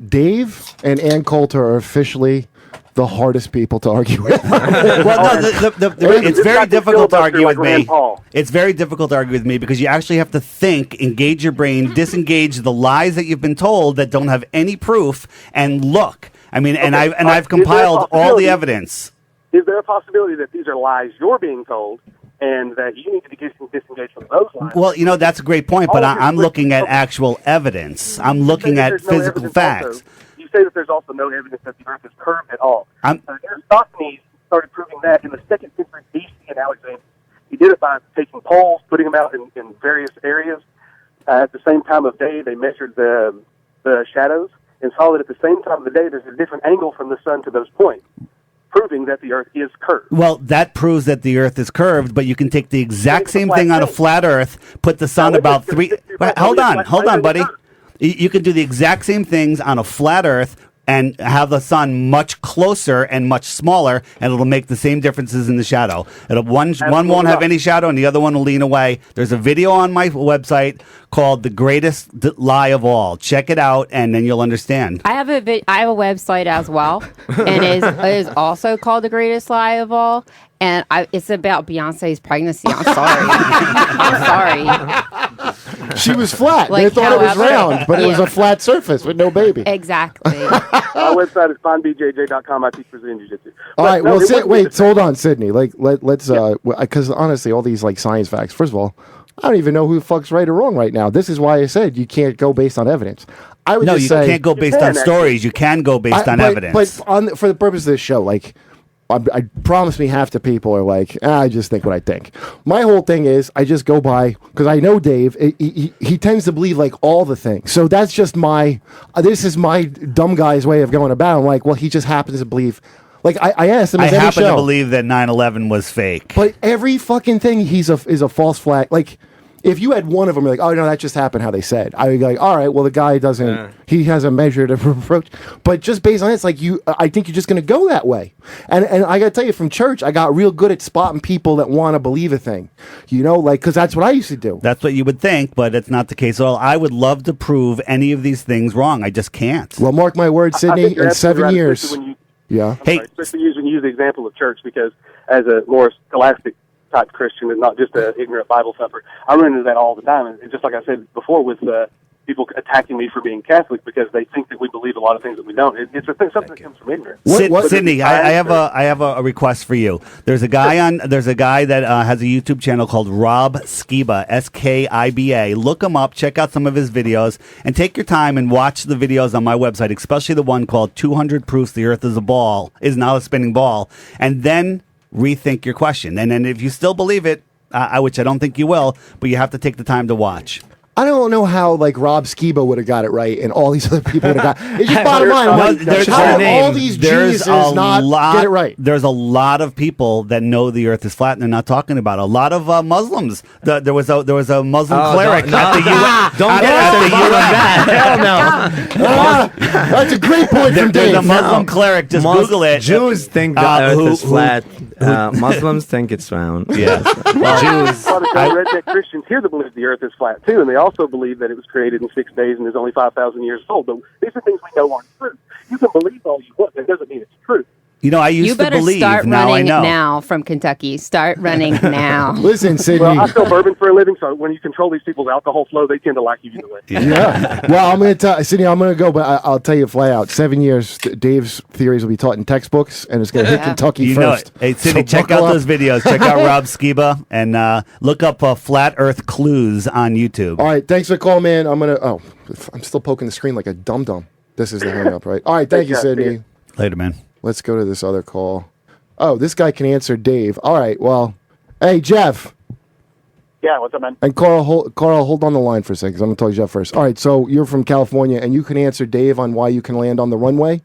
Dave and Ann Coulter are officially the hardest people to argue with. Well, no, it's very difficult to argue with me. It's very difficult to argue with me because you actually have to think, engage your brain, disengage the lies that you've been told that don't have any proof, and look. I mean, and I've compiled all the evidence. Is there a possibility that these are lies you're being told, and that you need to disengage from those lies? Well, that's a great point, but I'm looking at actual evidence. I'm looking at physical facts. You say that there's also no evidence that the Earth is curved at all. Aristophanes started proving that in the 2nd century BC in Alexandria. He did it by taking poles, putting them out in various areas. At the same time of day, they measured the shadows and saw that at the same time of the day, there's a different angle from the sun to those points, proving that the Earth is curved. Well, that proves that the Earth is curved, but you can take the exact same thing on a flat Earth, put the sun about 3... Hold on, buddy. You can do the exact same things on a flat Earth, and have the sun much closer and much smaller, and it'll make the same differences in the shadow. One won't have any shadow, and the other one will lean away. There's a video on my website called "The Greatest Lie of All." Check it out, and then you'll understand. I have a website as well, and it is also called "The Greatest Lie of All." And it's about Beyonce's pregnancy. I'm sorry. I'm sorry. She was flat. Like, They thought it was however- round, but it was a flat surface with no baby. Exactly. My website is findbjj.com. I teach Brazilian Jiu-Jitsu. All right, No, well, it wasn't wait, just- hold on, Sydney. Let's because honestly, all these like science facts. First of all, I don't even know who the fuck's right or wrong right now. This is why I said you can't go based on evidence. I would No, just you say can't go based on stories. You can go based on evidence. But for the purpose of this show, like. I promise me half the people are like, I just think what I think. My whole thing is I just go by, because I know Dave, he tends to believe like all the things. So that's just this is my dumb guy's way of going about it. I'm like, well, he just happens to believe. Like I asked him, I every happen show, to believe that 9/11 was fake. but every fucking thing is a false flag. Like, if you had one of them, you're like, oh no, that just happened how they said. I would be like, all right, well the guy doesn't, he has a measured approach. But just based on it, it's like I think you're just going to go that way. And I got to tell you, from church, I got real good at spotting people that want to believe a thing. You know, like, because that's what I used to do. That's what you would think, but it's not the case at all. I would love to prove any of these things wrong. I just can't. Well, mark my words, I Sydney, think you're in absolutely 7 right, years. especially when you- Yeah. Hey, especially when you use the example of church, because as a more scholastic type Christian and not just an ignorant Bible thumper, I run into that all the time. And just like I said before, with people attacking me for being Catholic because they think that we believe a lot of things that we don't. It's something that comes from ignorance. Sydney, I have a request for you. There's a guy that has a YouTube channel called Rob Skiba, Skiba. Look him up, check out some of his videos, and take your time and watch the videos on my website, especially the one called 200 Proofs the Earth is now a spinning ball, and then rethink your question. And then if you still believe it, which I don't think you will, but you have to take the time to watch. I don't know how like Rob Skiba would have got it right, and all these other people would have got. It's just bottom line. I'm like, There's how do all these geniuses not get it right? There's a lot of people that know the Earth is flat, and they're not talking about it. A lot of Muslims. There was a Muslim cleric at the UN. Don't get at us the involved in that. Hell no. That's a great point from There's Dave. a Muslim cleric. Just Google it. Jews think the Earth is flat. Muslims think it's round. Yeah. Jews. A lot of redneck Christians here that believe the Earth is flat too, and they also believe that it was created in 6 days and is only 5,000 years old. But these are things we know aren't true. You can believe all you want, that doesn't mean it's true. You know, I used You to better believe. start Now I running know. now from Kentucky. Start running now. Listen, Sydney. Well, I sell bourbon for a living, so when you control these people's alcohol flow, they tend to like you either way. Yeah. Well, I'm going to tell Sydney. I'm going to go, but I'll tell you flat out. 7 years, Dave's theories will be taught in textbooks, and it's going to hit Kentucky You know first. it. Hey, Sydney, So check buckle out up. those videos. Check out Rob Skiba and look up Flat Earth Clues on YouTube. All right. Thanks for calling, man. I'm still poking the screen like a dum-dum. This is the hang up, right? All right. Thank you, Thanks, guys. See Sydney. Later, man. Let's go to this other call. Oh, this guy can answer Dave. All right. Well, hey, Jeff. Yeah, what's up, man? And Carl, hold on the line for a second, 'cause I'm going to tell you Jeff first. All right, so you're from California, and you can answer Dave on why you can land on the runway.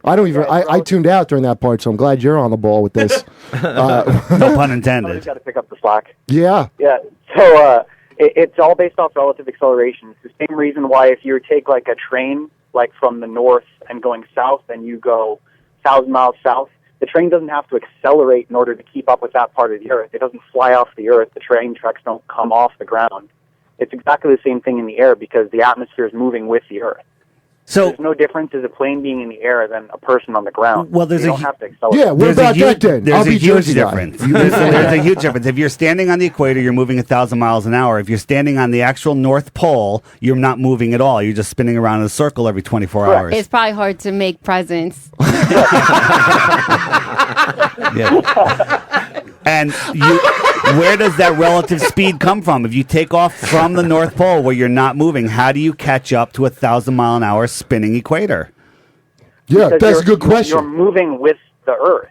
I tuned out during that part, so I'm glad you're on the ball with this. No pun I intended. just got to pick up the slack. Yeah. Yeah, so it's all based off relative acceleration. It's the same reason why if you take like a train, like from the north and going south, and you go 1,000 miles south, the train doesn't have to accelerate in order to keep up with that part of the Earth. It doesn't fly off the Earth. The train tracks don't come off the ground. It's exactly the same thing in the air because the atmosphere is moving with the Earth. So there's no difference as a plane being in the air than a person on the ground. Well, there's you a don't hu- have to accelerate. Yeah, what about that then? There's I'll a be huge Jersey guy. difference. There's a huge difference. If you're standing on the equator, you're moving 1,000 miles an hour. If you're standing on the actual North Pole, you're not moving at all. You're just spinning around in a circle every 24 hours. It's probably hard to make presents. Yeah. And where does that relative speed come from? If you take off from the North Pole where you're not moving, how do you catch up to 1,000 mile an hour spinning equator? Yeah, Because that's a good question. You're moving with the Earth.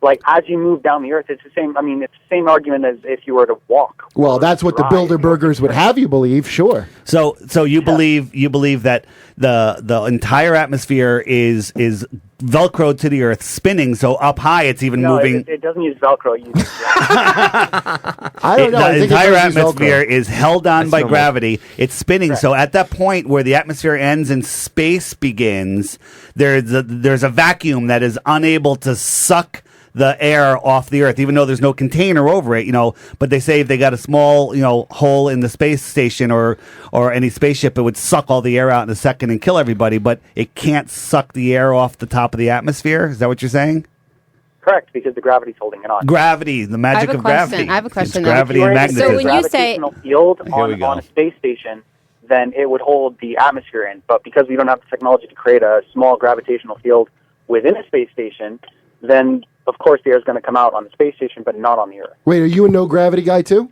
like as you move down the Earth, it's the same. I mean, it's the same argument as if you were to walk. Well, that's what the Bilderbergers would have you believe. Sure. So you believe that the entire atmosphere is velcroed to the Earth, spinning. So up high, it's even moving. It doesn't use Velcro. It uses I don't know. I The think entire it does use atmosphere Velcro. is held on by normal. gravity. It's spinning. So at that point where the atmosphere ends and space begins, there's a vacuum that is unable to suck the air off the Earth, even though there's no container over it, but they say if they got a small, hole in the space station or any spaceship, it would suck all the air out in a second and kill everybody, but it can't suck the air off the top of the atmosphere. Is that what you're saying? correct, because the gravity's holding it on. Gravity, the magic of gravity. I have a question. It's gravity and magnetism. So when you say gravitational field on a space station, then it would hold the atmosphere in. But because we don't have the technology to create a small gravitational field within a space station, then of course the air is going to come out on the space station, but not on the Earth. Wait, are you a no gravity guy too?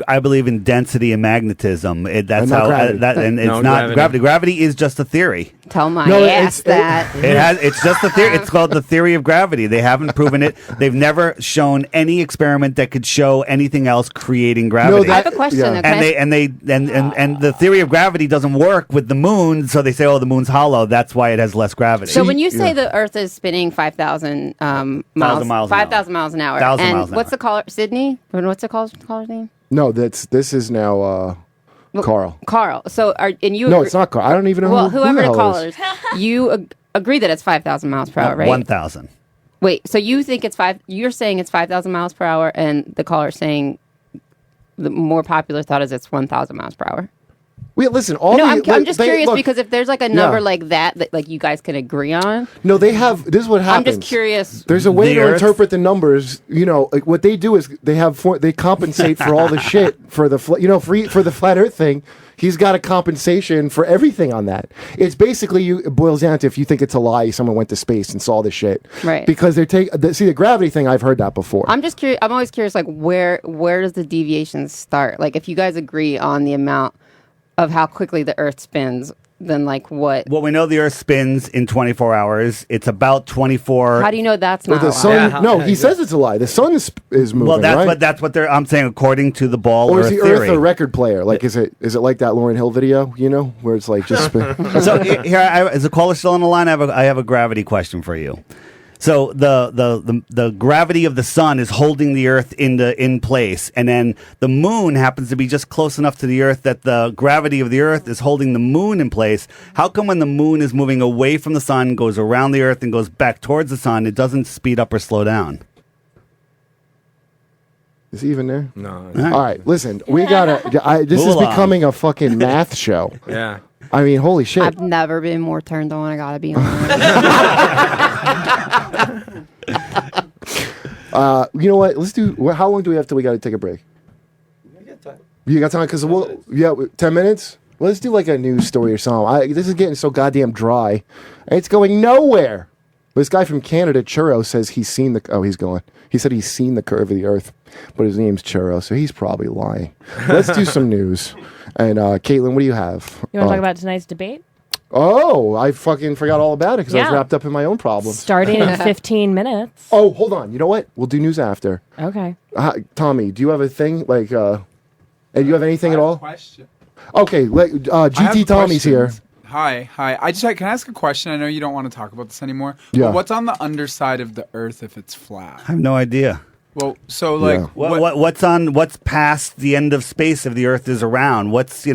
I believe in density and magnetism. That's not how gravity. and it's No not gravity. gravity. Gravity is just a theory. tell my No, ass that. It's just a theory. It's called the theory of gravity. They haven't proven it. They've never shown any experiment that could show anything else creating gravity. I have a question. Yeah. Okay. And the theory of gravity doesn't work with the moon, so they say, oh, the moon's hollow. That's why it has less gravity. So when you say the Earth is spinning 5,000 miles, 5,000 miles an hour. 5,000 miles an hour, 1,000 and miles an what's hour. the caller? Sydney? Or what's the caller's name? No, this is now Carl. Carl. So and you? No, agree- it's not Carl. I don't even know Well, who whoever the the hell caller is. is, you agree that it's 5,000 miles per hour, right? 1,000. Wait, so you think it's You're saying it's 5,000 miles per hour, and the caller is saying the more popular thought is it's 1,000 miles per hour. Wait, listen. All No, the, I'm just curious look, because if there's like a number Yeah. like that like you guys can agree on, no, they have. This is what I'm happens. just curious. There's a way The to Earth- interpret the numbers. Like what they do is they compensate for all the shit for the for the flat Earth thing. He's got a compensation for everything on that. It's basically it boils down to if you think it's a lie, someone went to space and saw the shit, Right. Because they the gravity thing. I've heard that before. I'm just curious. I'm always curious, like where does the deviation start? Like if you guys agree on the amount of how quickly the Earth spins, then like what? Well, we know the Earth spins in 24 hours. It's about 24. How do you know that's But not the a sun. lie? No, he says it's a lie. The sun is moving. Well, right? that's what I'm saying according to the ball Or is Earth the theory. Earth a record player? Like, is it like that Lauryn Hill video? Where it's like just spin. So here, is the caller still on the line? I have a gravity question for you. So the gravity of the sun is holding the Earth in place, and then the moon happens to be just close enough to the Earth that the gravity of the Earth is holding the moon in place. How come when the moon is moving away from the sun, goes around the Earth, and goes back towards the sun, it doesn't speed up or slow down? Is he even there? No. All right, listen, we gotta. This is Move along. becoming a fucking math show. Yeah. I mean, holy shit. I've never been more turned on. I gotta be honest. You know what? Let's do. How long do we have till we gotta take a break? You got time? Because 10 minutes. Let's do like a news story or something. This is getting so goddamn dry. It's going nowhere. This guy from Canada, Churro, says he's seen the. Oh, he's going. He said he's seen the curve of the Earth, but his name's Churro, so he's probably lying. Let's do some news. And Caitlin, what do you have? You want to talk about tonight's debate? Oh, I fucking forgot all about it because I was Yeah. wrapped up in my own problems. Starting in 15 minutes. Oh, hold on. You know what? We'll do news after. Okay. Tommy, do you have a thing like? Do you have anything at all? Question. Okay, I have GT Tommy's here. questions. Hi. Can I ask a question? I know you don't want to talk about this anymore. Yeah. But what's on the underside of the Earth if it's flat? I have no idea. Well, so like, Yeah. What's past the end of space if the Earth is around? What's in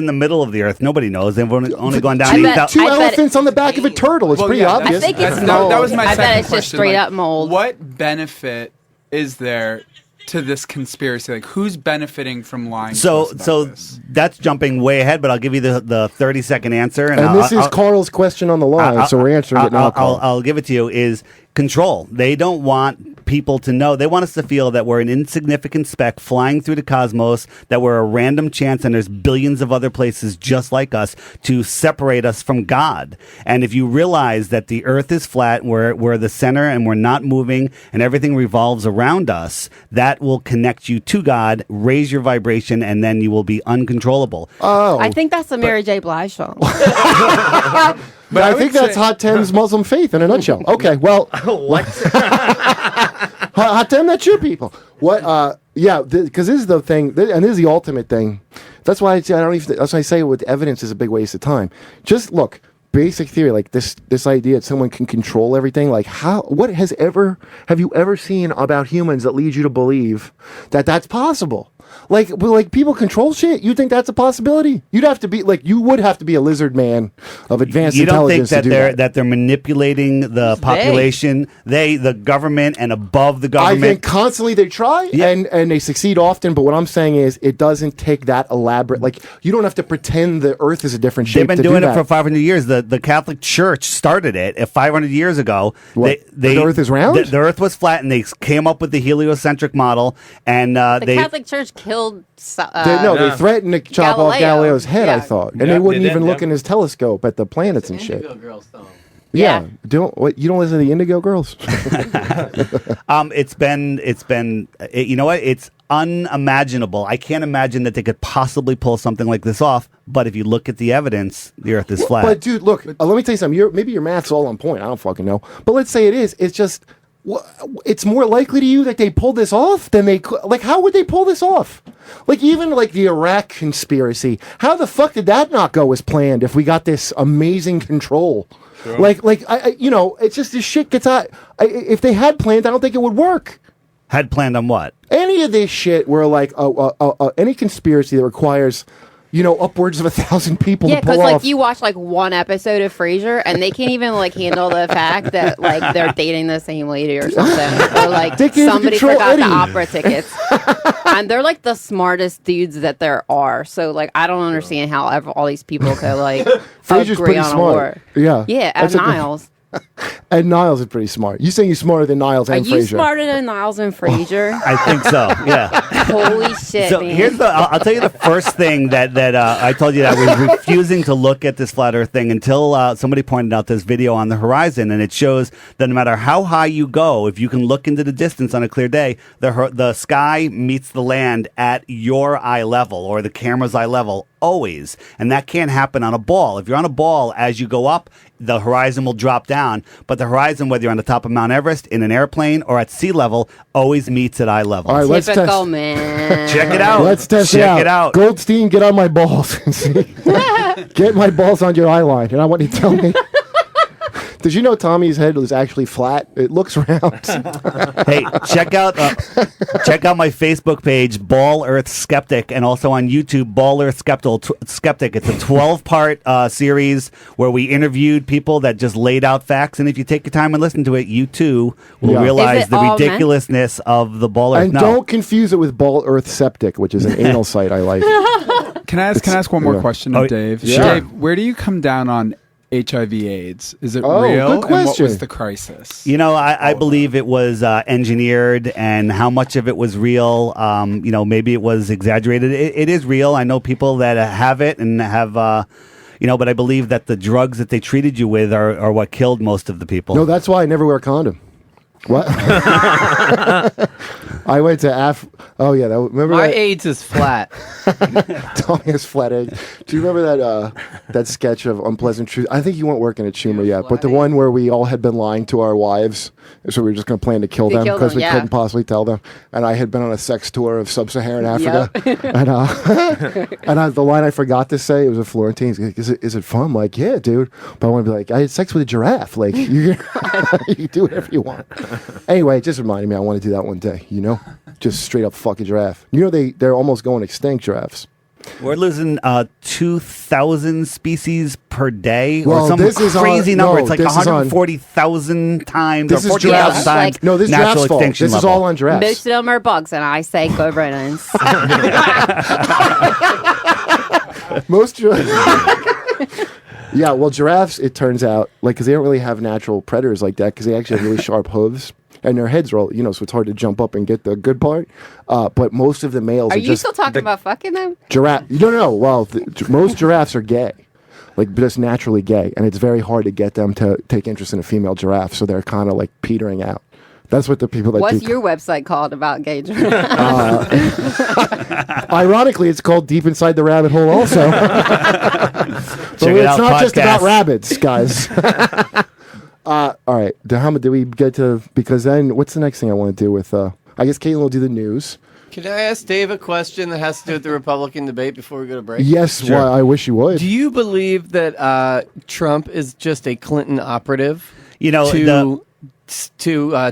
the middle of the Earth? Nobody knows. They've only gone down. I bet- 8,000 Two I bet elephants on the back of a turtle. It's Well, pretty yeah, obvious. I think it's that mold. was my I second bet it's just question, straight like, up mold. What benefit is there to this conspiracy? Like, who's benefiting from lying? to us about this? that's jumping way ahead, but I'll give you the 30-second answer. and I'll- this is I'll- Carl's question on the line, so we're answering it now. Carl. I'll give it to you. Is control. They don't want people to know. They want us to feel that we're an insignificant speck flying through the cosmos, that we're a random chance, and there's billions of other places just like us to separate us from God. And if you realize that the Earth is flat, we're the center, and we're not moving, and everything revolves around us, that will connect you to God, raise your vibration, and then you will be uncontrollable. Oh, I think that's the Mary J. Blige song. but I think that's Hot 10's Muslim faith in a nutshell. Okay, well, What? Hot damn, that's your people. What? Yeah, because this is the thing, and this is the ultimate thing. That's why I don't even. That's why I say with evidence is a big waste of time. Just look, basic theory, like this idea that someone can control everything. Like have you ever seen about humans that leads you to believe that that's possible? Like people control shit. You think that's a possibility? You would have to be a lizard man of advanced intelligence. You don't think that they're manipulating the population? The government and above the government. I think constantly they try and they succeed often. But what I'm saying is, it doesn't take that elaborate. Like, you don't have to pretend the Earth is a different shape. They've been doing it for 500 years. The Catholic Church started it 500 years ago. The Earth is round. The Earth was flat, and they came up with the heliocentric model. And the Catholic Church killed. They threatened to chop off Galileo's head. I thought, and they wouldn't even look in his telescope at the planets and shit. Girls, though. Yeah. You don't listen to the Indigo Girls? It's been you know what? It's unimaginable. I can't imagine that they could possibly pull something like this off. But if you look at the evidence, the Earth is flat. But dude, look, let me tell you something. Maybe your math's all on point. I don't fucking know. But let's say it is. It's just. It's more likely to you that they pulled this off than they could. Like, how would they pull this off? Like, even like the Iraq conspiracy. How the fuck did that not go as planned if we got this amazing control? Sure. It's just this shit gets out. If they had planned, I don't think it would work. Had planned on what? Any of this shit where like any conspiracy that requires. Upwards of 1,000 people to pull off. Yeah, because like you watch like one episode of Frasier, and they can't even like handle the fact that like they're dating the same lady or something, or like somebody forgot the opera tickets, and they're like the smartest dudes that there are. So like I don't understand how all these people could like Frasier's agree pretty on smart. a war. Yeah, Ed Niles. Ed Niles is pretty smart. You saying he's smarter than Niles and Frasier? Are you smarter than Niles and Frasier? I think so. Yeah. Holy shit, so man. I'll tell you the first thing that I told you that I was refusing to look at this flat Earth thing until somebody pointed out this video on the horizon, and it shows that no matter how high you go, if you can look into the distance on a clear day, the sky meets the land at your eye level or the camera's eye level always, and that can't happen on a ball. If you're on a ball, as you go up, the horizon will drop down, but the horizon, whether you're on the top of Mount Everest, in an airplane, or at sea level, always meets at eye level. All right, let's test. Man. Check it out. Let's test Check it out. Goldstein, get on my balls and see. Get my balls on your eye line, and I want you to tell me. Did you know Tommy's head was actually flat? It looks round. Hey, check out my Facebook page, Ball Earth Skeptic, and also on YouTube, Ball Earth Skeptic. It's a 12-part series where we interviewed people that just laid out facts, and if you take your time and listen to it, you too will realize the ridiculousness of the Ball Earth. And don't confuse it with Ball Earth Septic, which is an anal site I like. Can I ask one more question of Dave? Sure. Dave, where do you come down on HIV/AIDS? Is it real? Good question. And what was the crisis? I believe it was engineered, and how much of it was real, maybe it was exaggerated. It is real. I know people that have it and have, but I believe that the drugs that they treated you with are what killed most of the people. No, that's why I never wear a condom. What? I went to Oh yeah, remember my that? AIDS is flat. Tommy has flat egg. Do you remember that sketch of Unpleasant Truth? I think you weren't working at Schumer yet, but the one where we all had been lying to our wives, so we were just going to plan to kill them because we couldn't possibly tell them. And I had been on a sex tour of sub-Saharan Africa, and the line I forgot to say, it was a Florentine. Is it fun? I'm like, yeah, dude. But I want to be like, I had sex with a giraffe. Like you can do whatever you want. Anyway, it just reminded me I want to do that one day. Just straight up fuck a giraffe. They're almost going extinct, giraffes. We're losing 2,000 species per day, well, or some crazy number. It's like 140,000 times or 40,000 times. No, this is natural fault. extinction This level. is all on giraffes. Most of them are bugs, and I say go rodents. Most yeah, well, giraffes, it turns out, because they don't really have natural predators like that, because they actually have really sharp hooves. And their heads are all, so it's hard to jump up and get the good part. But most of the males are you just... still talking about fucking them? Giraffe. No. Well, most giraffes are gay. Just naturally gay. And it's very hard to get them to take interest in a female giraffe. So they're kind of petering out. That's what the people that What's your website called about gay giraffes? Ironically, it's called Deep Inside the Rabbit Hole also. But it's not just about rabbits, guys. All right. How do we get to? Because then, what's the next thing I want to do with? I guess Caitlin will do the news. Can I ask Dave a question that has to do with the Republican debate before we go to break? Yes. Sure. Well, I wish you would. Do you believe that Trump is just a Clinton operative? You know, to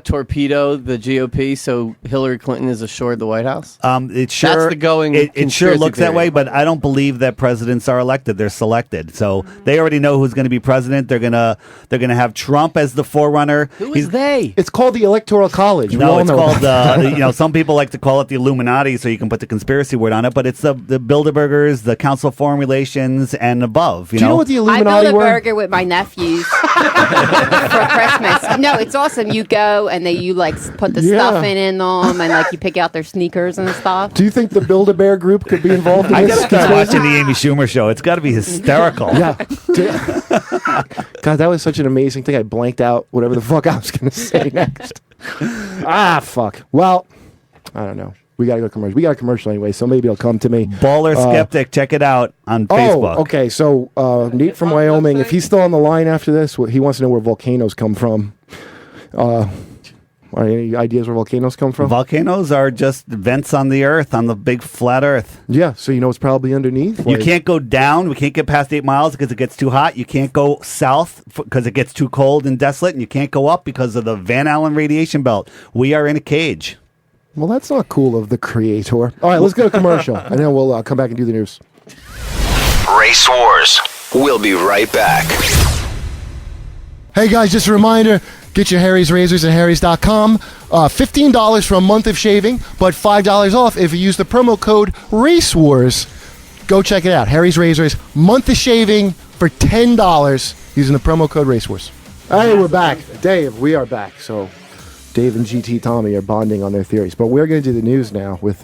torpedo the GOP, so Hillary Clinton is assured the White House. It sure That's the going. It sure looks that theory. way, but I don't believe that presidents are elected; they're selected. So they already know who's going to be president. They're gonna have Trump as the forerunner. Who is they? It's called the Electoral College. No, it's called. Some people like to call it the Illuminati, so you can put the conspiracy word on it. But it's the Bilderbergers, the Council of Foreign Relations, and above. Do you know what the I Illuminati built a were? burger with my nephews for Christmas. No, it's awesome. You go and you like put the stuff in them, and like you pick out their sneakers and stuff. Do you think the Build-A-Bear group could be involved in I this? gotta start watching the Amy Schumer show. It's got to be hysterical. Yeah. God, that was such an amazing thing. I blanked out whatever the fuck I was going to say next. Fuck. Well, I don't know. We got to go commercial. We got a commercial anyway, so maybe it'll come to me. Baller Skeptic, check it out on Facebook. Okay. So Nate from Wyoming, if he's still on the line after this, he wants to know where volcanoes come from. Any ideas where volcanoes come from? Volcanoes are just vents on the earth, on the big flat earth. Yeah, so you know it's probably underneath? You can't go down. We can't get past 8 miles because it gets too hot. You can't go south because it gets too cold and desolate. And you can't go up because of the Van Allen radiation belt. We are in a cage. Well, that's not cool of the creator. All right, let's go to commercial, and then we'll come back and do the news. Race Wars. We'll be right back. Hey, guys, just a reminder. Get your Harry's Razors at harrys.com. $15 for a month of shaving, but $5 off if you use the promo code RACEWARS. Go check it out. Harry's Razors, month of shaving for $10 using the promo code RACEWARS. Hey, we're back. Dave, we are back. So Dave and GT Tommy are bonding on their theories. But we're going to do the news now with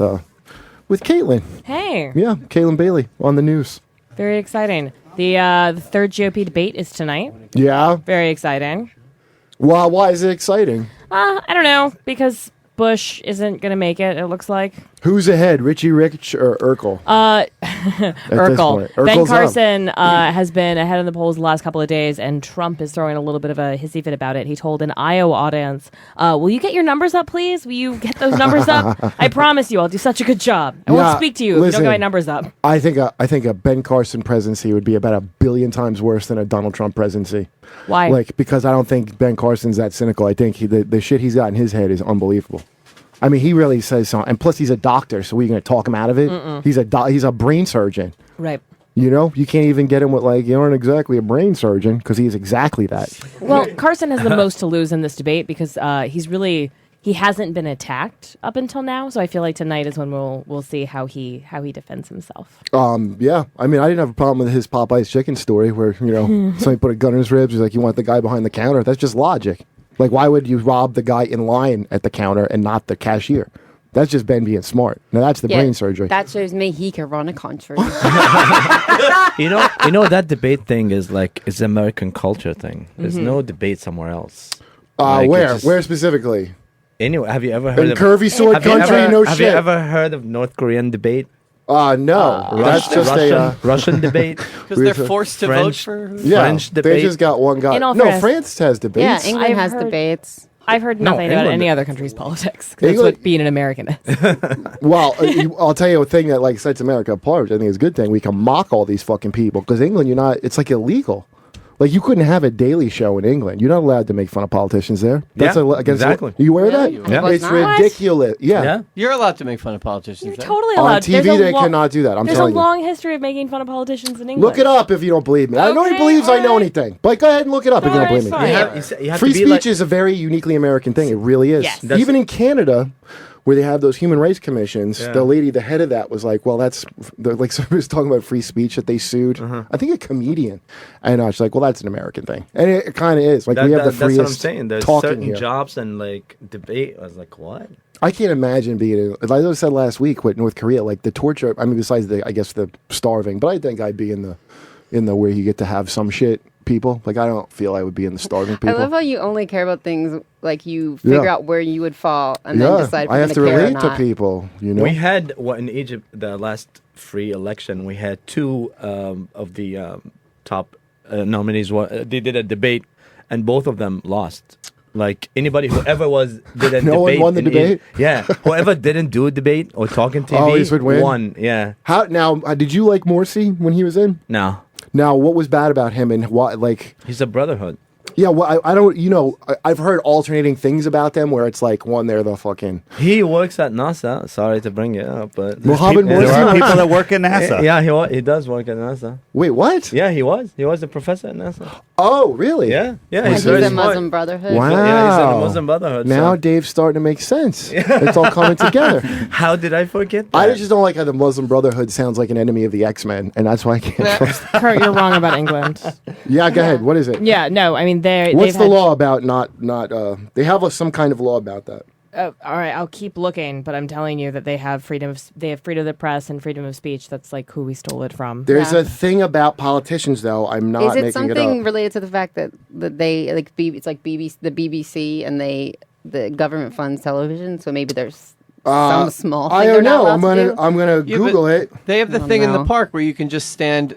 Caitlin. Hey. Yeah, Caitlin Bailey on the news. Very exciting. The third GOP debate is tonight. Yeah. Very exciting. Well, why is it exciting? I don't know, because Bush isn't going to make it looks like. Who's ahead, Richie Rich or Urkel? Urkel. Ben Urkel's Carson has been ahead in the polls the last couple of days, and Trump is throwing a little bit of a hissy fit about it. He told an Iowa audience, will you get your numbers up, please? Will you get those numbers up? I promise you, I'll do such a good job. I won't speak to you if you don't get my numbers up. I think a Ben Carson presidency would be about 1 billion times worse than a Donald Trump presidency. Why? Because I don't think Ben Carson's that cynical. I think the shit he's got in his head is unbelievable. I mean, he really says something. And plus, he's a doctor, so we're going to talk him out of it. Mm-mm. He's a brain surgeon. Right. You know, you can't even get him with you aren't exactly a brain surgeon because he's exactly that. Well, Carson has the most to lose in this debate because he hasn't been attacked up until now. So I feel like tonight is when we'll see how he defends himself. Yeah. I mean, I didn't have a problem with his Popeye's chicken story where, somebody put a gun in his ribs. He's like, you want the guy behind the counter? That's just logic. Like, why would you rob the guy in line at the counter and not the cashier? That's just Ben being smart. Now, that's the brain surgery. That shows me he can run a country. You know that debate thing is it's an American culture thing. There's no debate somewhere else. Where specifically? Anyway, have you ever heard in of curvy sword country? Have you ever heard of North Korean debate? No. That's just Russian debate. Because they're forced to vote for French debate. They just got one guy. No, France has debates. Yeah, England has debates. I've heard nothing about any other country's politics. 'Cause that's what being an American is. Well, I'll tell you a thing that sets America apart, which I think is a good thing. We can mock all these fucking people because England, it's illegal. You couldn't have a Daily Show in England. You're not allowed to make fun of politicians there. That's exactly. You aware of that? Yeah. It's ridiculous. Yeah. You're allowed to make fun of politicians. You're totally allowed. On TV, they cannot do that. I'm There's telling a you. long history of making fun of politicians in England. Look it up if you don't believe me. Nobody believes I know anything. But go ahead and look it up if you don't believe me. You have Free to be speech is a very uniquely American thing. It really is. Yes. Even in Canada, where they have those human rights commissions, the head of that was like, well, somebody was talking about free speech that they sued. I think a comedian. And she's like, well, that's an American thing. And it kind of is. We have the freest that's what I'm saying. There's talking certain here. jobs and debate. I was like, what? I can't imagine being, as I said last week with North Korea, the torture, I mean, besides the starving, but I think I'd be in the where you get to have some shit people. I don't feel I would be in the starving people. I love how you only care about things you figure out where you would fall and then decide if I you're have to care or relate to not. people, We had, in Egypt, the last free election, we had two of the top nominees. They did a debate, and both of them lost. Like anybody, whoever did a No one debate. won the debate? Yeah, whoever didn't do a debate or talk on TV Always would win? won. Yeah. How now? Did you like Morsi when he was in? No, Now, what was bad about him, and why? Like, he's a brotherhood. yeah, well, I don't. You know, I've heard alternating things about them, where it's like one, they're the fucking. He works at NASA. Sorry to bring it up, but Mohammed There Morsi. are people that work in NASA. Yeah, he does work at NASA. Wait, what? Yeah, he was a professor at NASA. Oh, really? Yeah, yeah. Like He's he's very a smart. Muslim Brotherhood. Wow. Yeah, he's in the Muslim Brotherhood. Now so- Dave's starting to make sense. It's all coming together. How did I forget that? I just don't like how the Muslim Brotherhood sounds like an enemy of the X-Men, and that's why I can't trust. Kurt, you're wrong about England. Yeah, go ahead. What is it? Yeah, no, I mean What's the law about not? They have some kind of law about that. All right, I'll keep looking, but I'm telling you that they have freedom of the press and freedom of speech. That's like who we stole it from. There's a thing about politicians, though. I'm not Is it making something it up. related to the fact that they like it's like the BBC and the government funds television, so maybe there's some small. I thing don't they're not know. allowed to do? I'm gonna Google it. They have the Oh, thing in the no. park where you can just stand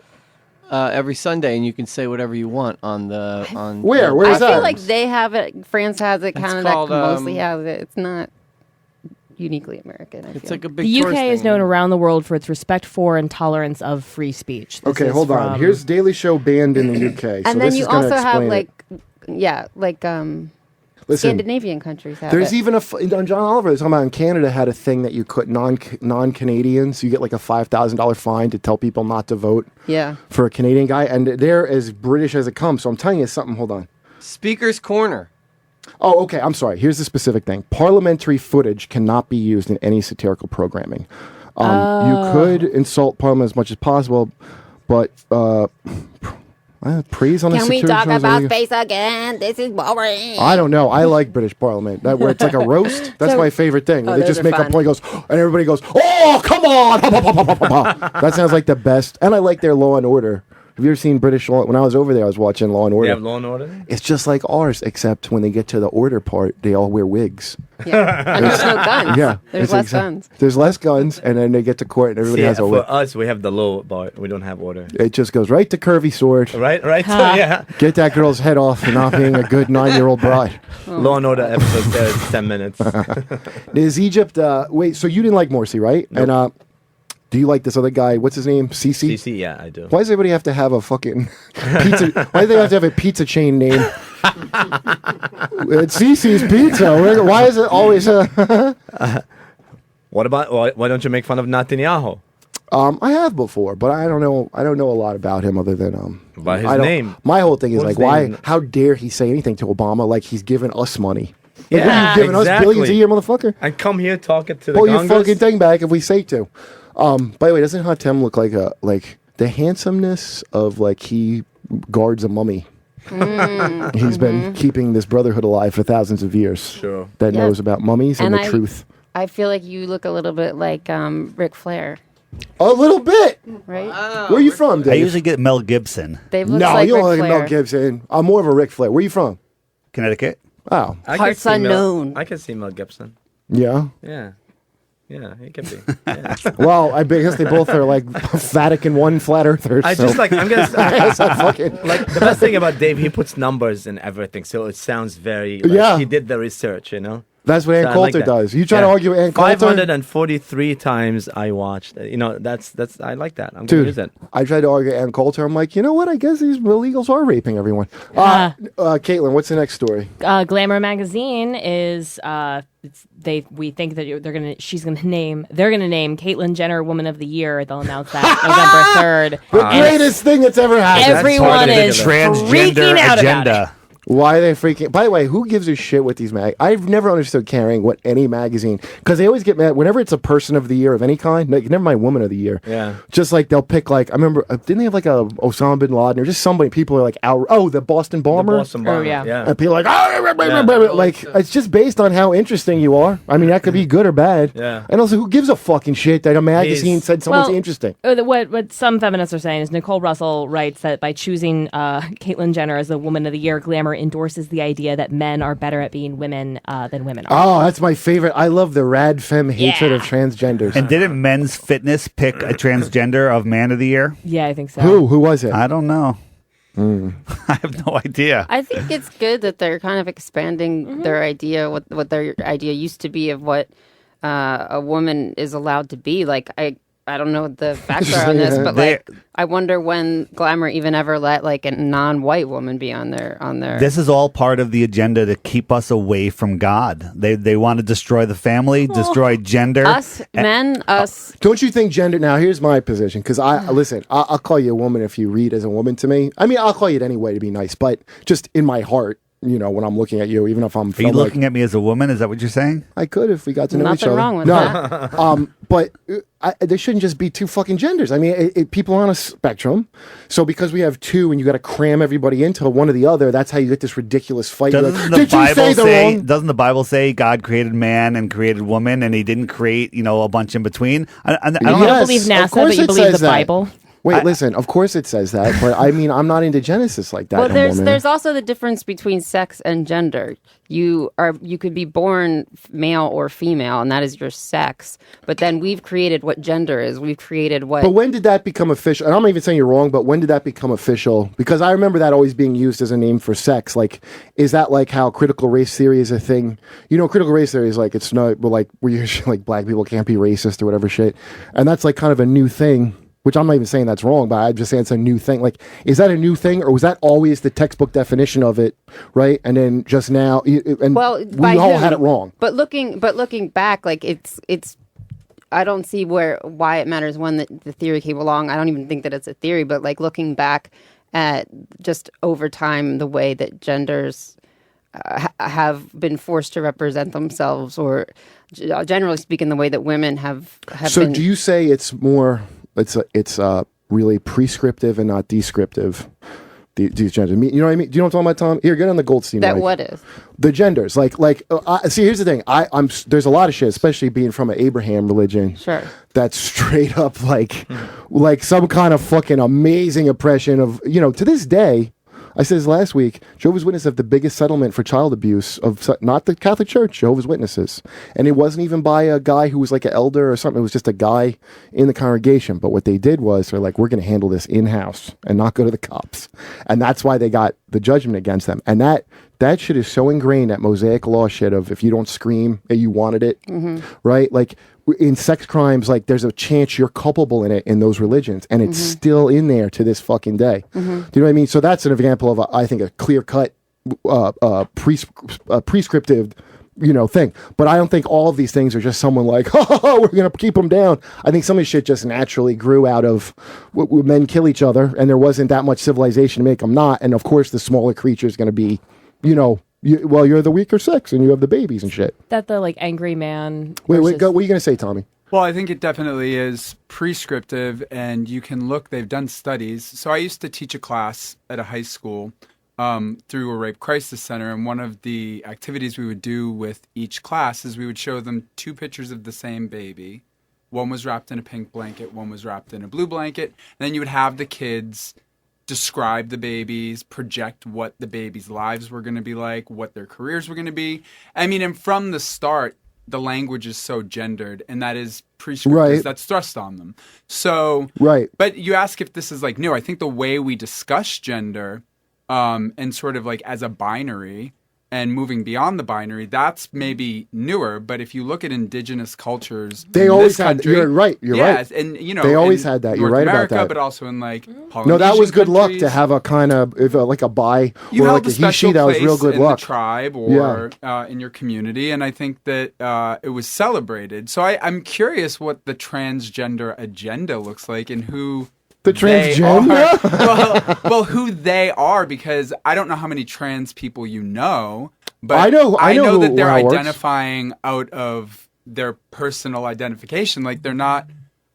every Sunday and you can say whatever you want on the on. Where? the- Where's I that? feel like they have it. France has it. It's Canada called, mostly has it. It's not uniquely American. I It's feel. like a big. The UK tourist is thing. known around the world for its respect for and tolerance of free speech. This Okay, is hold on. from- Here's Daily Show banned in the UK. So and then this you is gonna also have explain it. like Listen, Scandinavian countries have there's it. even John Oliver was talking about in Canada had a thing that you could non-Canadians, you get like a $5,000 fine to tell people not to vote Yeah. for a Canadian guy, and they're as British as it comes. So I'm telling you something. Hold on. Speaker's Corner. Oh, okay. I'm sorry. Here's the specific thing. Parliamentary footage cannot be used in any satirical programming. You could insult Parliament as much as possible, but praise on a Can we satirical talk show is about illegal. space again? This is boring. I don't know. I like British Parliament. That where it's like a roast. That's So- my favorite thing. Oh, They those just are make a fun. point, goes, and everybody goes, "Oh, come on!" That sounds like the best. And I like their Law and Order. Have you ever seen British Law? When I was over there, I was watching Law and They Order. have Law and Order. It's just like ours, except when they get to the order part, they all wear wigs. Yeah. And there's no guns. Yeah, There's it's less guns. There's less guns, and then they get to court, and everybody See, has a for whip. us, we have the low bar. We don't have order. It just goes right to curvy sword. Right. So, yeah. Get that girl's head off for not being a good 9-year-old bride. Law and Order episode there is 10 minutes. Is Egypt? Wait, so you didn't like Morsi, right? Nope. And do you like this other guy? What's his name? Cece? CC, yeah, I do. Why does everybody have to have a fucking pizza? Why do they have to have a pizza chain name? It's Cece's Pizza. Why is it always a? What about why don't you make fun of Netanyahu? I have before, but I don't know. I don't know a lot about him other than By his I don't- name. My whole thing is What's like, his why? name? How dare he say anything to Obama like he's giving us money? Like, Yeah, what are you giving us billions a year, motherfucker? I come here talking to Pull the your Congress. fucking thing back if we say to. By the way, doesn't Hatem look like the handsomeness of like he guards a mummy? He's been keeping this brotherhood alive for thousands of years. Sure. That Yeah. knows about mummies and, And the truth. I feel like you look a little bit like Ric Flair, A little bit. right? Where are you from, Dave? I usually get Mel Gibson, Dave looks No, like you don't Ric look like Flair. Mel Gibson. I'm more of a Ric Flair. Where are you from? Connecticut. Oh, I can Parts see Mel- unknown. I can see Mel Gibson. yeah. Yeah, he can be. Yeah. Well, I guess they both are like Vatican I flat earthers. I so. just like I'm gonna It's not fucking. like the best thing about Dave. He puts numbers in everything, so it sounds very. Like, Yeah. he did the research, you know. That's what Ann So I Coulter like that. does. You try to argue with Ann Coulter? 543 times I watched. You know, that's I like that. I'm gonna use Dude, it. I tried to argue Ann Coulter. I'm like, you know what? I guess these illegals are raping everyone. Caitlin, what's the next story? Glamour magazine is we think that they're gonna name Caitlyn Jenner Woman of the Year. They'll announce that November 3rd. The greatest thing that's ever happened. Everyone is freaking Transgender out about it. agenda. Why are they freaking? By the way, who gives a shit with these I've never understood carrying what any magazine, because they always get mad whenever it's a person of the year of any kind. Like, never mind woman of the year. Yeah. Just like they'll pick like I remember didn't they have like a Osama bin Laden or just somebody? People are like out. Oh, the Boston bomber. Boston Bomber, yeah. And people are like, like it's just based on how interesting you are. I mean, that could be good or bad. Yeah. And also, who gives a fucking shit that a magazine He's- said someone's Well, interesting? What some feminists are saying is Nicole Russell writes that by choosing Caitlyn Jenner as the Woman of the Year, Glamour endorses the idea that men are better at being women than women are. Oh, that's my favorite. I love the rad femme hatred of transgenders. And didn't Men's Fitness pick a transgender of Man of the Year? Yeah, I think so. Who was it? I don't know. I have no idea. I think it's good that they're kind of expanding their idea, what their idea used to be of what a woman is allowed to be. Like, I don't know the facts are on this, but like, I wonder when Glamour even ever let like a non-white woman be on their. This is all part of the agenda to keep us away from God. They want to destroy the family, destroy gender. Us men, us. Don't you think gender? Now, here's my position, because listen. I'll call you a woman if you read as a woman to me. I mean, I'll call you it anyway to be nice, but just in my heart. When I'm looking at you, even if I'm... Are you looking at me as a woman? Is that what you're saying? I could if we got to know each other. Nothing wrong with that. But there shouldn't just be two fucking genders. I mean, people are on a spectrum. So because we have two and you got to cram everybody into one or the other, that's how you get this ridiculous fight. Doesn't the Bible say God created man and created woman and he didn't create, a bunch in between? I don't believe NASA, but you believe the Bible. Wait, listen, of course it says that, but I mean, I'm not into Genesis like that. Well, there's also the difference between sex and gender. You could be born male or female, and that is your sex. But then we've created what gender is. We've created what... But when did that become official? And I'm not even saying you're wrong, but when did that become official? Because I remember that always being used as a name for sex. Like, is that like how critical race theory is a thing? Critical race theory is like, it's not, like, where you're like, black people can't be racist or whatever shit. And that's like kind of a new thing. Which I'm not even saying that's wrong, but I'm just saying it's a new thing. Like, is that a new thing, or was that always the textbook definition of it, right? And then just now, we all had it wrong. But looking back, like it's. I don't see why it matters when the theory came along. I don't even think that it's a theory, but like looking back at just over time, the way that genders have been forced to represent themselves, or generally speaking, the way that women have so been. Do you say it's more? It's really prescriptive and not descriptive. These genders. You know what I mean? Do you know what I'm talking about, Tom? Here, get on the Goldstein. That mic. what is? The genders. See, here's the thing. There's a lot of shit, especially being from an Abraham religion. Sure. That's straight up like some kind of fucking amazing oppression of, to this day. I said this last week, Jehovah's Witnesses have the biggest settlement for child abuse of not the Catholic Church, Jehovah's Witnesses. And it wasn't even by a guy who was like an elder or something. It was just a guy in the congregation. But what they did was they're like, we're going to handle this in-house and not go to the cops. And that's why they got the judgment against them. And that shit is so ingrained, that Mosaic law shit of if you don't scream, you wanted it, right? Like, in sex crimes, like there's a chance you're culpable in it in those religions, and it's still in there to this fucking day. Do you know what I mean? So that's an example of I think a clear cut prescriptive thing. But I don't think all of these things are just someone like, we're gonna keep them down. I think some of this shit just naturally grew out of men kill each other, and there wasn't that much civilization to make them not. And of course, the smaller creature is going to be, you're the weaker sex, and you have the babies and shit. That the like angry man. Wait, what are you going to say, Tommy? Well, I think it definitely is prescriptive, and you can look. They've done studies. So I used to teach a class at a high school through a rape crisis center, and one of the activities we would do with each class is we would show them two pictures of the same baby. One was wrapped in a pink blanket, one was wrapped in a blue blanket, and then you would have the kids describe the babies, project what the babies' lives were going to be like, what their careers were going to be. I mean, and from the start, the language is so gendered, and that is prescriptive. That's thrust on them. So, but you ask if this is like new. I think the way we discuss gender and sort of like as a binary and moving beyond the binary, that's maybe newer. But if you look at indigenous cultures, they always had that. You're right. You're right. And they always had that. You're right America, about that. But also in like Polynesian no, that was good luck countries. to have a kind of like a bi You or held like a a he-she. That was real good in luck. The tribe or in your community, and I think that it was celebrated. So I'm curious what the transgender agenda looks like and who. The transgender? well, who they are, because I don't know how many trans people you know, but I know that they're how it works. identifying out of their personal identification. Like they're not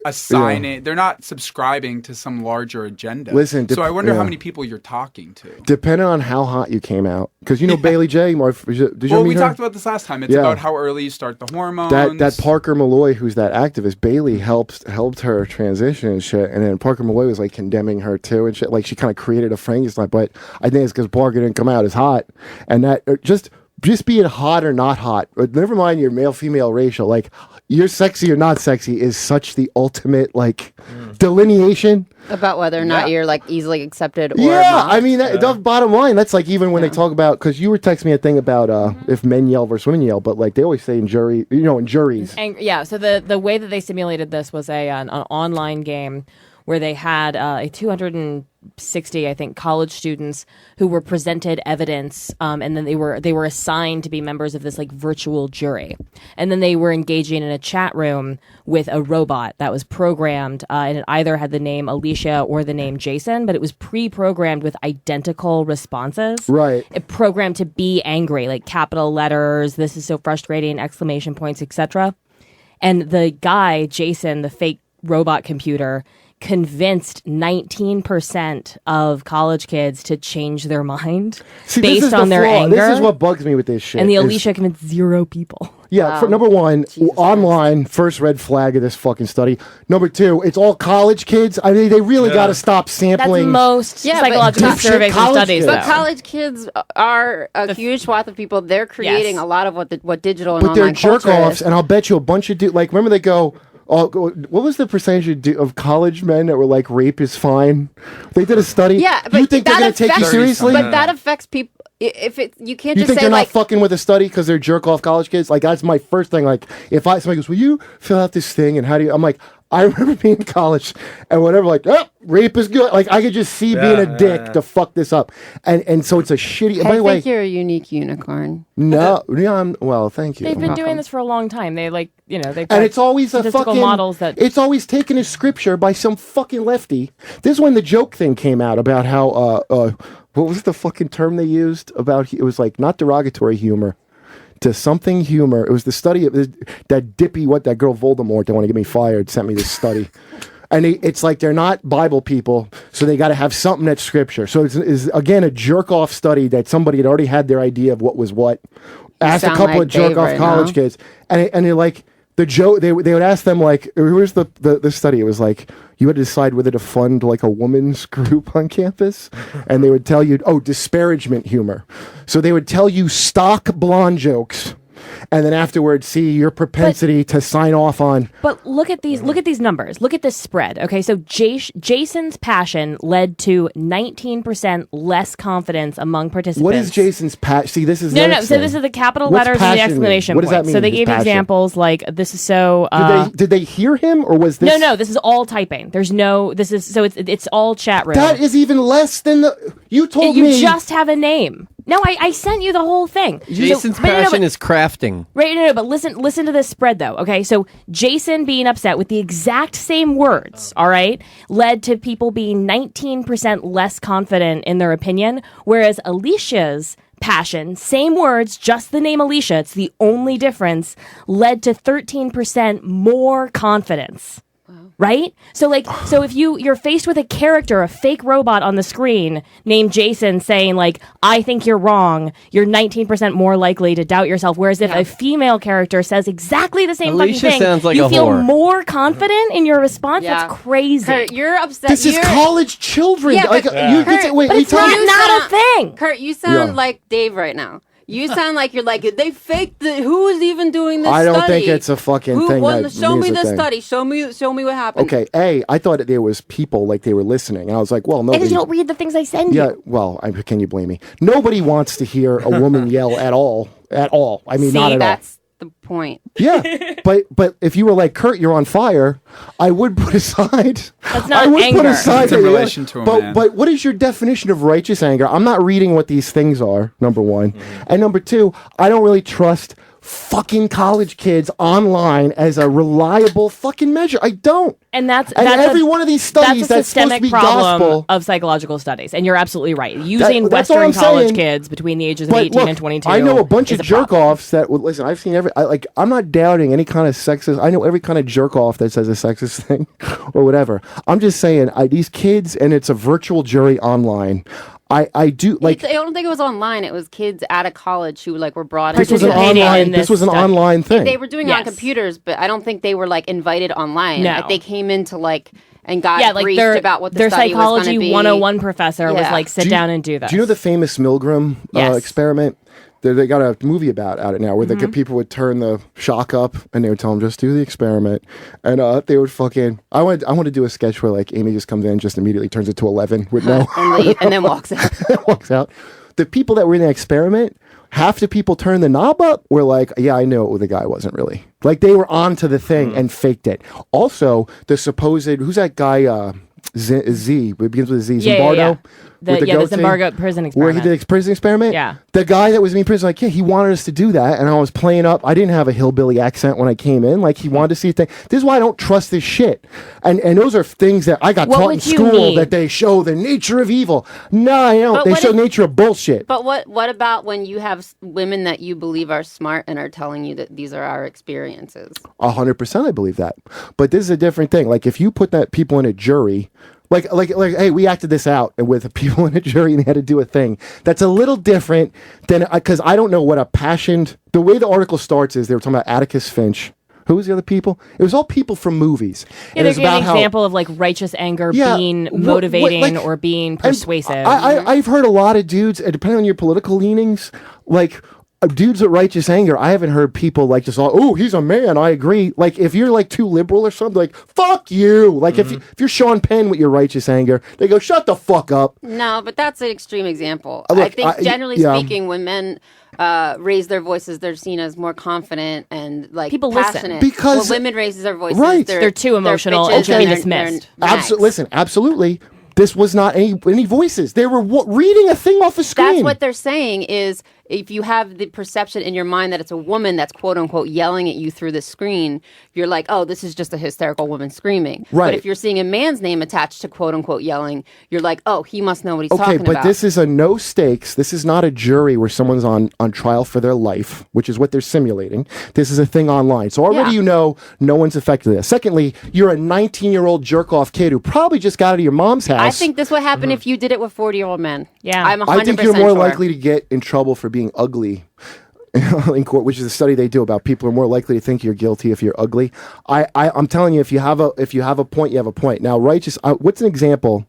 assigning, they're not subscribing to some larger agenda. Listen, so I wonder how many people you're talking to. Depending on how hot you came out. Because Bailey J. Did you meet we her? talked about this last time. It's about how early you start the hormones. That Parker Malloy, who's that activist, Bailey helped her transition and shit. And then Parker Malloy was like condemning her too and shit. Like she kind of created a Frankenstein. But I think it's because Parker didn't come out as hot. And that just just being hot or not hot, or never mind your male, female, racial, like you're sexy or not sexy is such the ultimate like delineation About whether or not you're like easily accepted or yeah, not. I mean, the bottom line, that's like even when they talk about, because you were texting me a thing about if men yell versus women yell, but like they always say in juries. And yeah, so the way that they simulated this was an online game where they had 260, I think, college students who were presented evidence, and then they were assigned to be members of this like virtual jury, and then they were engaging in a chat room with a robot that was programmed, and it either had the name Alicia or the name Jason, but it was pre-programmed with identical responses. Right. It programmed to be angry, like capital letters, "This is so frustrating!" exclamation points, etc. And the guy, Jason, the fake robot computer, convinced 19% of college kids to change their mind based on their anger. This is what bugs me with this shit. And the Alicia convinced 0 people. Yeah, for number one, online, first red flag of this fucking study. Number two, it's all college kids. I mean, they really got to stop sampling. That's most psychological surveys and studies, But college kids are a huge swath of people. They're creating a lot of what digital and But they're online culture jerk-offs, is. and I'll bet you a bunch of like, remember they go, what was the percentage of college men that were like, rape is fine? They did a study. Yeah, but you think they're going to take you seriously? But that affects people. If you can't You just think say they're like not fucking with a study because they're jerk off college kids? Like that's my first thing. Like if somebody goes, "Will you fill out this thing?" and how do you? I'm like, I remember being in college and whatever. Like, rape is good. Like I could just see being a dick to fuck this up, and so it's a shitty. By the way, I think you're a unique unicorn. no, yeah, well, thank you. They've been doing this for a long time. They they And it's always a statistical fucking models that it's always taken as scripture by some fucking lefty. This is when the joke thing came out about how what was the fucking term they used about it was like not derogatory humor to something humor. It was the study of that dippy that girl Voldemort that want to get me fired sent me this study. And it's like they're not Bible people, so they got to have something that's scripture. So it's again a jerk off study that somebody had already had their idea of what was what. Asked a couple of jerk off college kids, and they're like the joke. They would ask them like, "Here's the study." It was like you had to decide whether to fund like a woman's group on campus, and they would tell you, disparagement humor. So they would tell you stock blonde jokes. And then afterwards, see your propensity to sign off on. But look at these numbers. Look at this spread. Okay, so Jason's passion led to 19% less confidence among participants. What is Jason's passion? See, this is no. So this is the capital letters and the exclamation point. What does that points. mean? So they his gave passion? examples like this is so. Did they hear him or was this? No. This is all typing. There's no. This is so it's all chat room. That is even less than you told me. You just have a name. No, I sent you the whole thing. Jason's passion is crafting. Right, no, but listen to this spread, though, okay? So Jason being upset with the exact same words, all right, led to people being 19% less confident in their opinion, whereas Alicia's passion, same words, just the name Alicia, it's the only difference, led to 13% more confidence. Right? So if you're faced with a character, a fake robot on the screen named Jason saying like, I think you're wrong, you're 19% more likely to doubt yourself. Whereas if a female character says exactly the same Alicia fucking thing, sounds like you a feel whore. more confident in your response. Yeah. That's crazy. Kurt, you're upset. This is college children. Yeah, like, but, wait, but it's not a thing. Kurt, you sound like Dave right now. You sound like you're like, they faked the. Who is even doing this? I don't study? think it's a fucking thing. Show me the study. Show me what happened. Okay, I thought that there was people like they were listening, and I was like, well, nobody. Because you don't read the things I send you. Yeah, well, can you blame me? Nobody wants to hear a woman yell at all. At all. I mean, not at all. That's the point. Yeah, but if you were like Kurt, you're on fire, I would put aside. That's not I would anger. put aside It's in relation to a man. But what is your definition of righteous anger? I'm not reading what these things are. Number one, and number two, I don't really trust fucking college kids online as a reliable fucking measure. I don't. And that's every one of these studies that's a that's supposed to systemic be problem gospel of psychological studies. And you're absolutely right. Using that's all Western I'm college saying. kids between the ages of But 18 look, and 22. I know a bunch is of problem. jerk offs that would listen. I've seen I'm not doubting any kind of sexist. I know every kind of jerk off that says a sexist thing or whatever. I'm just saying these kids, and it's a virtual jury online. I do like. I don't think it was online. It was kids out of college who were brought This was into an online. This was an online thing. They were doing it on computers, but I don't think they were invited online. No. Like, they came into and got briefed about what the their study was going psychology to be. 101 professor was like, sit Do you- down and do this. Do you know the famous Milgram Yes. experiment? They got a movie about it now where Mm-hmm. the people would turn the shock up and they would tell them just do the experiment, and they would fucking. I want to do a sketch where like Amy just comes in, just immediately turns it to 11 with no and then walks out. walks out. The people that were in the experiment, half the people turned the knob up were like, yeah, I know the guy wasn't really. Like they were onto the thing and faked it. Also, the supposed who's that guy? Z. It begins with a Z. Zimbardo. The with goatee, Zimbardo prison where experiment. he did the prison experiment. Yeah. The guy that was in prison, like, yeah, he wanted us to do that, and I was playing up. I didn't have a hillbilly accent when I came in. Like, he wanted to see things. This is why I don't trust this shit. And those are things that I got What taught in would you school mean? that they show the nature of evil. No, I don't. But They what show if- nature of bullshit. But what about when you have women that you believe are smart and are telling you that these are our experiences? 100%, I believe that. But this is a different thing. Like, if you put that people in a jury. Like, hey, we acted this out with people in a jury and they had to do a thing. That's a little different than, because I don't know what the way the article starts is they were talking about Atticus Finch. Who was the other people? It was all people from movies. Yeah, And they're it's giving an about how- example of like righteous anger Yeah, being what- motivating like- or being and persuasive. I've heard a lot of dudes, depending on your political leanings, like dudes with righteous anger. I haven't heard people like just, oh, he's a man. I agree. Like if you're like too liberal or something, like fuck you. Like if you're Sean Penn with your righteous anger, they go shut the fuck up. No, but that's an extreme example. Look, I think generally yeah. speaking, when men raise their voices, they're seen as more confident and like People listen. passionate. Because- when women raise their voices, Right. They're too emotional bitches and should be they're- dismissed. they're nags. Listen, absolutely. This was not any voices. They were reading a thing off the screen. That's what they're saying is if you have the perception in your mind that it's a woman that's quote unquote yelling at you through the screen, you're like, oh, this is just a hysterical woman screaming. Right. But if you're seeing a man's name attached to quote unquote yelling, you're like, oh, he must know what he's Okay, talking but about. this is a no stakes. This is not a jury where someone's on trial for their life, which is what they're simulating. This is a thing online. So already Yeah. you know no one's affected this. Secondly, you're a 19-year-old jerk-off kid who probably just got out of your mom's house. I think this would happen if you did it with 40-year-old men. Yeah. I'm 100% I think you're more sure. likely to get in trouble for being ugly in court, which is a study they do about people are more likely to think you're guilty if you're ugly. I'm telling you, if you have a point, you have a point. Now, what's an example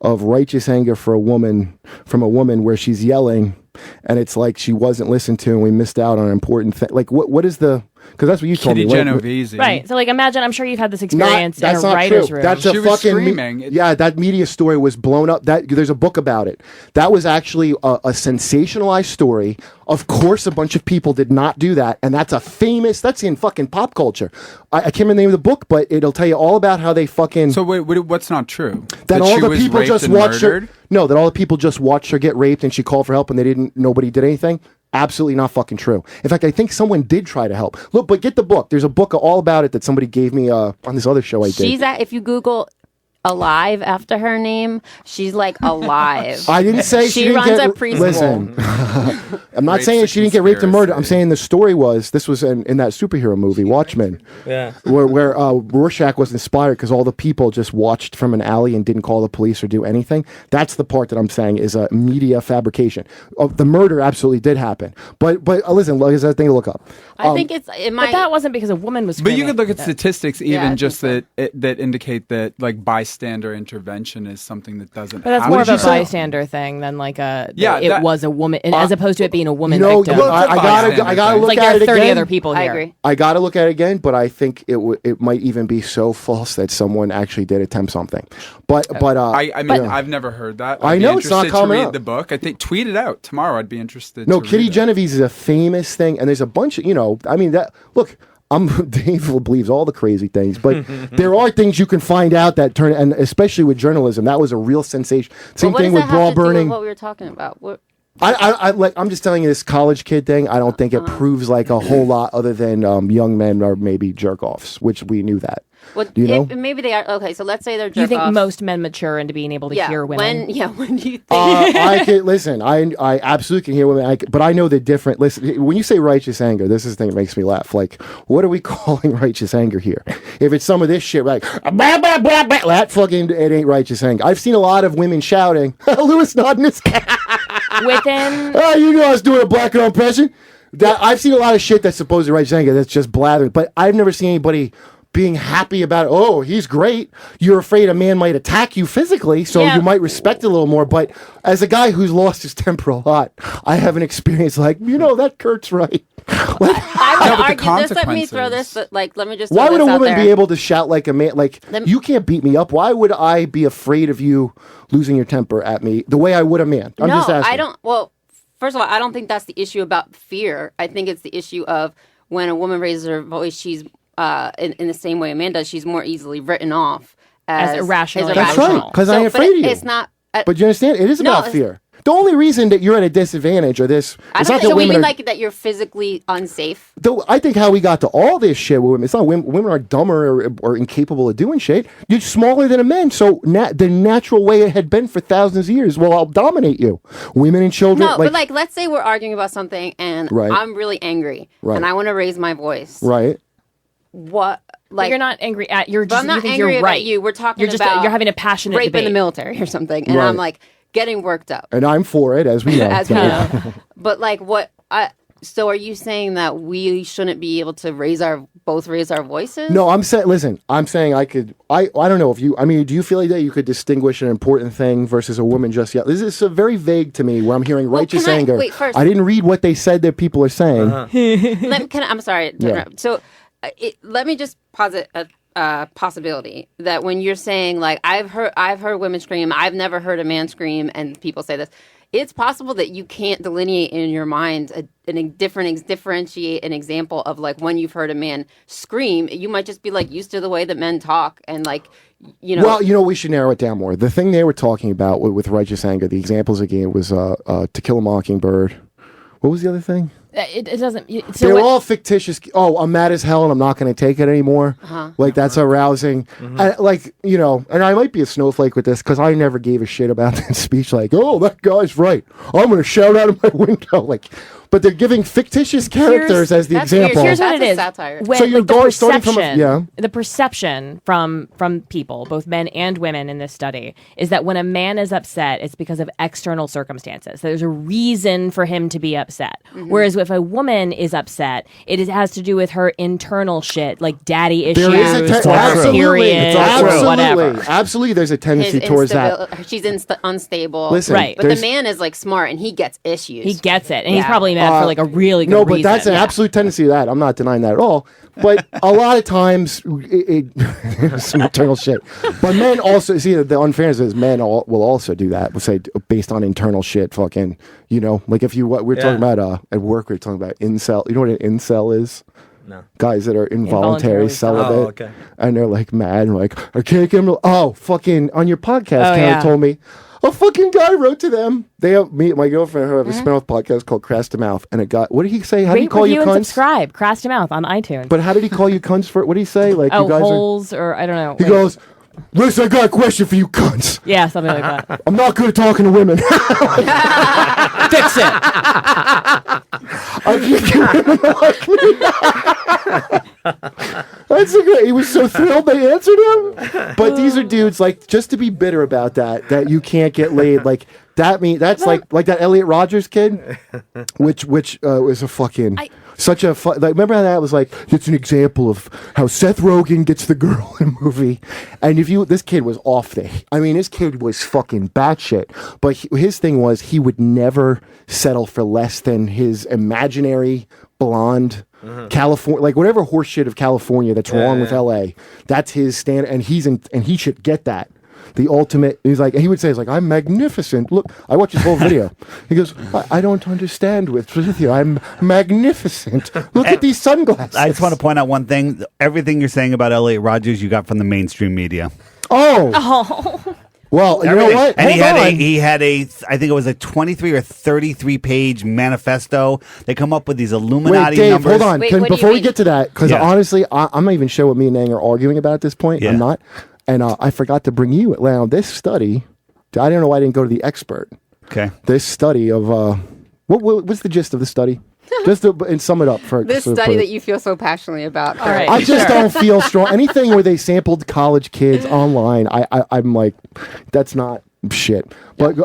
of righteous anger from a woman where she's yelling and it's like she wasn't listened to and we missed out on an important thing? Like, what is the? Because that's what you told Kitty me. Genovese. Right. So like imagine, I'm sure you've had this experience in That's a not writer's true. room. That's She a was fucking screaming. yeah. That media story was blown up. There's a book about it. That was actually a sensationalized story. Of course, a bunch of people did not do that, and that's that's in fucking pop culture. I can't remember the name of the book, but it'll tell you all about how they fucking. So wait, what's not true? that all she the was people raped just and watched murdered? her. No, that all the people just watched her get raped, and she called for help, and nobody did anything. Absolutely not fucking true. In fact, I think someone did try to help. Look, but get the book. There's a book all about it that somebody gave me on this other show I did. If you Google alive after her name, she's like alive. I didn't say she didn't runs get, a preschool. Listen, I'm not Rape's saying a she didn't get raped and murdered. I'm conspiracy. saying the story was this was in that superhero movie Watchmen, Yeah. where Rorschach was inspired because all the people just watched from an alley and didn't call the police or do anything. That's the part that I'm saying is a media fabrication. The murder absolutely did happen, but listen, it's a thing to look up. I think it But might. that wasn't because a woman was But screaming. you could look at statistics, even I just think that indicate that like bystander intervention is something that doesn't. But that's happen. more of a did you say? bystander thing than like Yeah, it was a woman, as opposed to it being a woman You know, victim. well, I gotta It's look like at there are it 30 again. other people I here. agree. I got to look at it again, but I think it might even be so false that someone actually did attempt something. But I mean, yeah. I've never heard that. I I'd be know it's not interested to coming read up. the book. I think tweet it out tomorrow. I'd be interested. No, to Kitty read it. Genovese is a famous thing, and there's a bunch of I mean that. Look, Dave believes all the crazy things, but there are things you can find out that turn, and especially with journalism, that was a real sensation. Same But what thing does with that bra have to do with burning. what we were talking about? I'm just telling you this college kid thing. I don't think it proves like a whole lot other than young men are maybe jerk offs, which we knew that. What, Do you know? maybe they are. Okay, so let's say they're Do you think jerk-offs. most men mature into being able to hear women? When do you think? I can listen. I absolutely can hear women, but I know the different. Listen, when you say righteous anger, this is the thing that makes me laugh. Like, what are we calling righteous anger here? If it's some of this shit, like blah, blah, blah, blah, that fucking it ain't righteous anger. I've seen a lot of women shouting. Lewis nodding his Within oh, you know I was doing a black girl impression. That I've seen a lot of shit that's supposed to righteous anger. That's just blathering. But I've never seen anybody being happy about it. Oh, he's great. You're afraid a man might attack you physically, so you might respect it a little more. But as a guy who's lost his temper a lot, I have an experience like, that Kurt's right. I would argue this. Let me throw this. Let me just. Why throw would a this out woman there. be able to shout like a man? Like, you can't beat me up. Why would I be afraid of you losing your temper at me the way I would a man? I'm just asking. I don't. Well, first of all, I don't think that's the issue about fear. I think it's the issue of when a woman raises her voice, she's in the same way a man does, she's more easily written off as irrational. That's right, because I'm afraid of you. It's not. But you understand? It is about fear. The only reason that you're at a disadvantage or this, I it's don't not think, that so we women mean are. like that you're physically unsafe. Though I think how we got to all this shit with women, it's not women are dumber or incapable of doing shit. You're smaller than a man, so the natural way it had been for thousands of years. Well, I'll dominate you, women and children. No, but let's say we're arguing about something and Right. I'm really angry Right. and I want to raise my voice. Right. What? But you're not angry at you're But just I'm not you think angry you're about right. you. We're talking you're just about you're having a passionate rape debate. in the military or something, and Right. I'm like getting worked up. And I'm for it, as we know. As we know. But like, what? So are you saying that we shouldn't be able to raise our voices? No, I'm saying. Listen, I'm saying I could. I don't know if you. I mean, do you feel like that you could distinguish an important thing versus a woman just yet? This is very vague to me. Where I'm hearing righteous anger. wait, first. I didn't read what they said that people are saying. I'm sorry. To Yeah. interrupt. So let me just posit a possibility that when you're saying like I've heard women scream, I've never heard a man scream, and people say this. It's possible that you can't delineate in your mind differentiate an example of like when you've heard a man scream. You might just be like used to the way that men talk and like, Well, we should narrow it down more. The thing they were talking about with righteous anger, the examples they gave was To Kill a Mockingbird. What was the other thing? It doesn't. They're all fictitious. Oh, I'm mad as hell and I'm not going to take it anymore. Like, that's arousing. And I might be a snowflake with this because I never gave a shit about that speech. Like, oh, that guy's right. I'm going to shout out of my window. Like, but they're giving fictitious characters as the example. Here's what it is. Satire. When, So you're going starting from the perception from people, both men and women in this study, is that when a man is upset, it's because of external circumstances. There's a reason for him to be upset. Whereas if a woman is upset, it has to do with her internal shit, like daddy issues, There is a period, or whatever. Absolutely, there's a tendency towards that. She's unstable. Listen, right. But the man is like smart and he gets issues. He gets it, and he's probably mad for like a really good No, but reason. that's an absolute tendency of that. I'm not denying that at all. But a lot of times, it's some eternal shit. But men also, see, the unfairness is men will also do that. We'll say based on internal shit, fucking, like if we're talking about, at work, we're talking about incel. You know what an incel is? No. Guys that are involuntary Involuntarily celibate. Oh, okay. And they're like mad and like, I can't get them to, fucking, on your podcast, Karen told me, a fucking guy wrote to them. They have me, my girlfriend, who have a spin-off podcast called Crash to Mouth, and a guy. What did he say? How did he call you and cunts? subscribe. Crash to Mouth on iTunes. But how did he call you cunts for? What did he say? Like you guys holes or I don't know. He goes, "Listen, I got a question for you cunts." Yeah, something like that. I'm not good at talking to women. Fix it. I can't get women to like me. That's a great. He was so thrilled they answered him. But these are dudes like just to be bitter about that you can't get laid. Like that's like that Elliot Rogers kid, which was a fucking. Such a like. Remember how that was like? It's an example of how Seth Rogen gets the girl in a movie, and this kid was off this kid was fucking batshit. But his thing was he would never settle for less than his imaginary blonde California, like whatever horseshit of California that's wrong with LA. That's his stand, and he should get that. The ultimate, he would say, I'm magnificent. Look, I watched his whole video. He goes, I don't understand with you. I'm magnificent. Look at these sunglasses. I just want to point out one thing. Everything you're saying about Elliot Rogers, you got from the mainstream media. Oh. Well, you know what? And he had a, I think it was a 23 or 33 page manifesto. They come up with these Illuminati Wait, Dave, numbers. hold on. Before we get to that, because honestly, I'm not even sure what me and Nang are arguing about at this point. I'm not. And I forgot to bring you around this study. I don't know why I didn't go to the expert. Okay. This study of what's the gist of the study? Just to and sum it up for this study that you feel so passionately about. All right, I just don't feel strong. Anything where they sampled college kids online, I'm like, that's not shit. But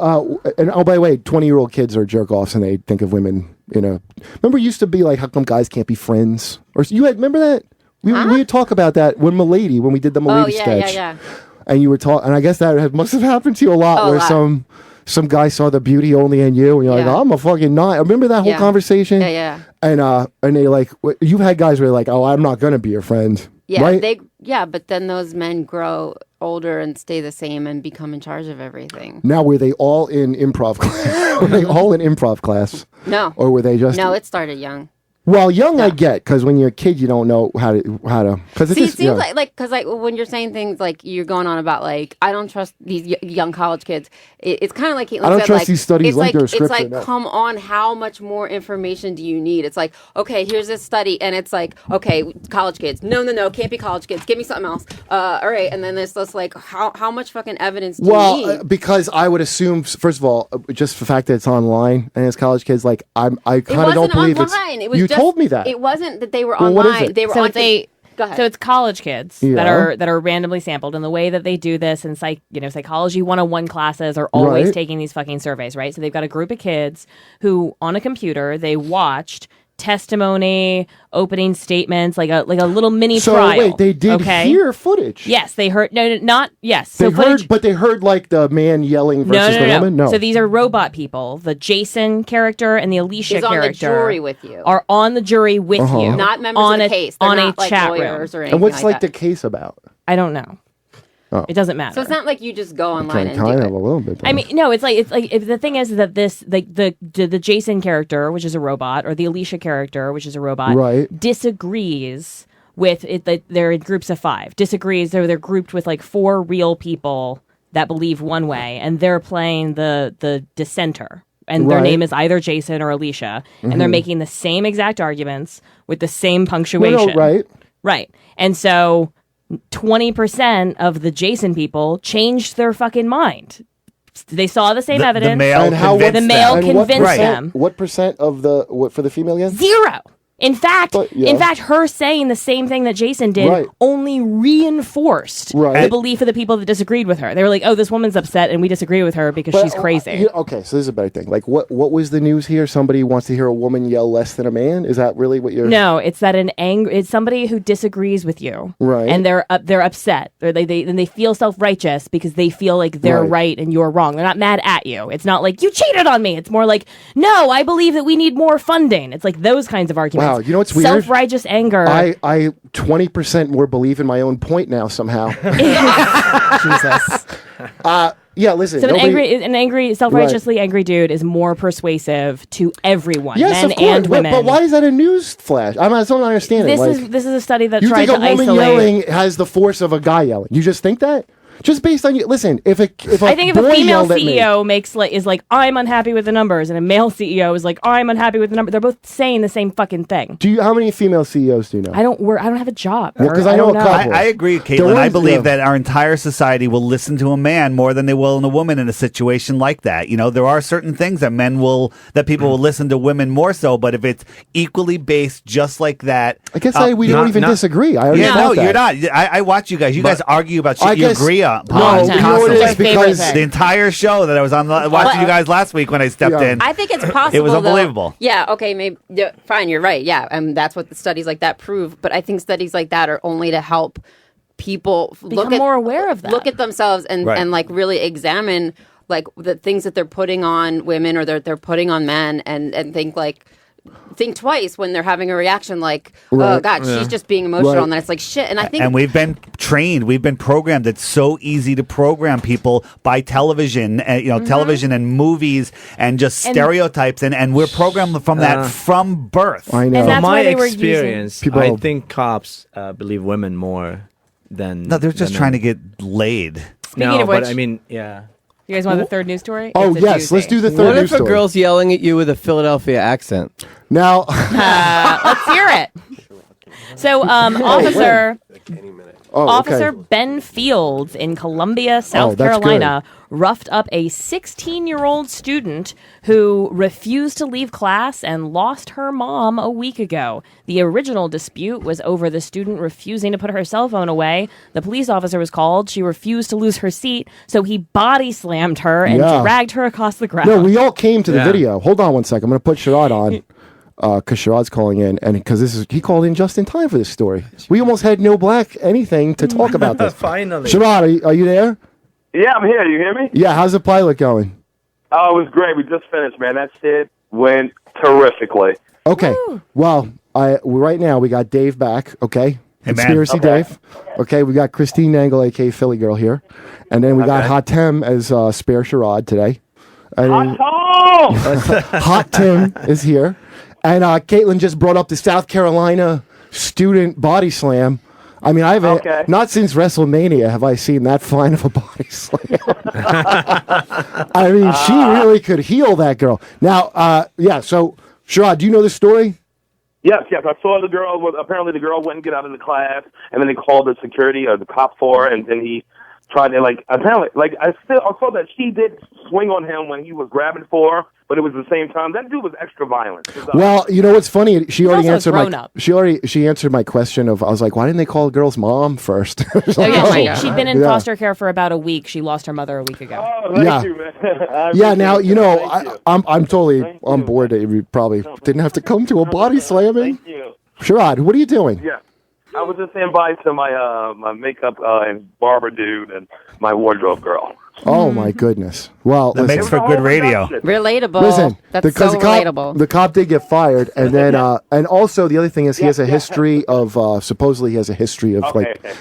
and by the way, 20-year-old kids are jerk offs and they think of women. Remember, it used to be like, how come guys can't be friends? Or remember that? we talk about that when we did the Milady sketch. Yeah. And you were talking, and I guess that must have happened to you a lot, where some guy saw the beauty only in you, and you're like, I'm a fucking nine. Remember that whole conversation? Yeah. And they like, you've had guys where like, I'm not gonna be your friend. Yeah, right? but then those men grow older and stay the same and become in charge of everything. Now, were they all in improv class? Were they all in improv class? No. Or were they just? No, it started young. Well, young I get, because when you're a kid, you don't know how to. Because it See, just, it seems like because when you're saying things like you're going on about like I don't trust these young college kids. It's kind of like I don't trust these studies it's like they're scripted. It's like, come on, how much more information do you need? It's like, okay, here's this study, and it's like, okay, college kids, no, can't be college kids. Give me something else. All right, and then there's this like how much fucking evidence do you need? Because I would assume, first of all, just the fact that it's online and it's college kids, like I kind of don't believe online. It was told me that. It wasn't that they were Well, what is online. it? They were So on. Go ahead. So it's college kids that are randomly sampled, and the way that they do this in psychology 101 classes are always taking these fucking surveys, right? So they've got a group of kids who on a computer they watched testimony, opening statements, like a little mini trial. So wait, they did hear footage. Yes, they heard. No, not yes. They So footage. but they heard like the man yelling versus the woman. No. So these are robot people. The Jason character and the Alicia Is on the character jury with you. are on the jury with you, Not members on of the case. They're on not a like chat lawyers room. or anything And what's like that. the case about? I don't know. It doesn't matter. So it's not like you just go online and Kind do of a little bit. I mean, no, it's like if the thing is that this the Jason character, which is a robot, or the Alicia character, which is a robot, disagrees with it. They're in groups of 5. Disagrees. They're grouped with like 4 real people that believe one way, and they're playing the dissenter. And their name is either Jason or Alicia, and they're making the same exact arguments with the same punctuation. Right. And so 20% of the Jason people changed their fucking mind. They saw the same evidence. The male convinced them. What percent of for the female again? 0. In fact, her saying the same thing that Jason did only reinforced the belief of the people that disagreed with her. They were like, "Oh, this woman's upset, and we disagree with her because she's crazy." Okay, so this is a better thing. Like, what was the news here? Somebody wants to hear a woman yell less than a man. Is that really what you're? No, it's that it's somebody who disagrees with you, right? And they're upset. They feel self-righteous because they feel like they're right and you're wrong. They're not mad at you. It's not like you cheated on me. It's more like, no, I believe that we need more funding. It's like those kinds of arguments. Wow, you know what's weird? Self-righteous anger. I 20% more believe in my own point now somehow. Jesus. Yeah, listen. So an angry, self-righteously angry dude is more persuasive to everyone, yes, men of course. and women. But why is that a news flash? I don't understand it. This is a study that you tried think to a woman isolate. yelling has the force of a guy yelling? You just think that? Just based on you. Listen, if a I think if boy a female yelled at me- CEO is like, I'm unhappy with the numbers, and a male CEO is like, I'm unhappy with the numbers, they're both saying the same fucking thing. How many female CEOs do you know? I don't have a job. Well, 'cause I know a couple. I agree, Caitlin. I believe that our entire society will listen to a man more than they will in a woman in a situation like that. You know, there are certain things that people will listen to women more so, but if it's equally based just like that. I guess we don't even disagree. I you're that. not. I watch you guys. You guys argue about shit you agree on. No, you know what it is, because the entire show that I was on watching you guys last week when I stepped in. I think it's possible. It was unbelievable. Yeah. Okay. Maybe. Yeah, fine. You're right. Yeah. And that's what the studies like that prove. But I think studies like that are only to help people become more aware of that. Look at themselves and like really examine like the things that they're putting on women or they're putting on men and think twice when they're having a reaction like, oh God, she's just being emotional, and then it's like shit. And I think, and we've been trained, we've been programmed. It's so easy to program people by television, television and movies, and just stereotypes, and we're programmed from that from birth. I know. From my experience, I think cops believe women more than. No, they're just trying to get laid. Speaking of which, but I mean, yeah. You guys want the third news story? Oh, It's a yes. doozy. Let's do the third news story. What if a girl's yelling at you with a Philadelphia accent? Now, let's hear it. So, Officer Ben Fields in Columbia, South Carolina, roughed up a 16-year-old student who refused to leave class and lost her mom a week ago. The original dispute was over the student refusing to put her cell phone away. The police officer was called. She refused to lose her seat, so he body slammed her and dragged her across the ground. No, we all came to the video. Hold on one second. I'm going to put Sherrod on. because Sherrod's calling in, and because he called in just in time for this story. We almost had no black anything to talk about this. Finally. Sherrod, are you there? Yeah, I'm here. You hear me? Yeah, how's the pilot going? Oh, it was great. We just finished, man. That shit went terrifically. Okay, well, right now we got Dave back, okay? Hey, man. Conspiracy Okay. Dave. Okay, we got Christine Nangle, a.k.a. Philly Girl here. And then we got Hot Tim as Spare Sherrod today. And then, Hot Tim is here. And Caitlin just brought up the South Carolina student body slam. I mean, not since WrestleMania have I seen that fine of a body slam. I mean, she really could heal that girl. Now, so, Sherrod, do you know the story? Yes. I saw the girl. Apparently, the girl wouldn't get out of the class, and then they called the security or the cop for her, and then he tried to I saw that she did swing on him when he was grabbing for her, but it was the same time that dude was extra violent. Well, you know what's funny? She already also answered grown up. She answered my question of I was like, why didn't they call the girl's mom first? She'd been in foster care for about a week. She lost her mother a week ago. Oh, thank you, man. Now I'm totally on board. That we probably didn't have to come to a body slamming. Thank you. Sherrod, what are you doing? Yeah. I was just saying bye to my my makeup and barber dude and my wardrobe girl. Oh my goodness! Well, That makes for good radio. Relatable. Listen, That's because so relatable. The cop did get fired, and then and also the other thing is he has a history of supposedly he has a history of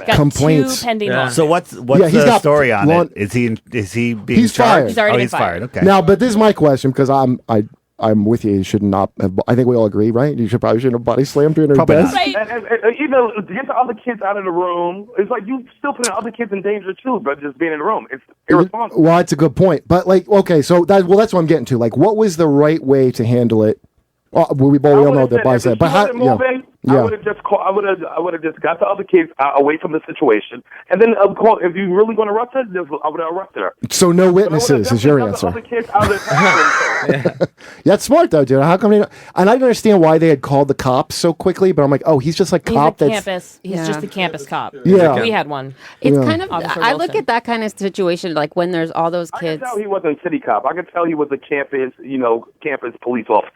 complaints. Two pending lawsuits. So what's he's the got story on lawn- it? Is he being He's charged? fired. He's already Oh, been he's fired. Okay. Now, but this is my question because I'm with you. You should not have. I think we all agree, right? You probably shouldn't have body slammed during her Probably desk. Right. And even to get the other kids out of the room, it's like you still putting other kids in danger too, but just being in the room. It's irresponsible. Well, that's a good point. But okay, so that's what I'm getting to. Like, what was the right way to handle it? Oh, we all know that body slam, but how? I would have just called. I would have just got the other kids away from the situation, and then call. If you really want to arrest her, I would have arrested her. So no witnesses is your answer. That's smart though, dude. How come they? And I don't understand why they had called the cops so quickly. But I'm like, oh, he's just like He's cop. a That's campus. He's just a campus cop. Yeah. We had one. It's kind of. Officer I look Wilson. at that kind of situation like when there's all those I kids. could tell he wasn't a city cop. I could tell he was a campus, campus police officer.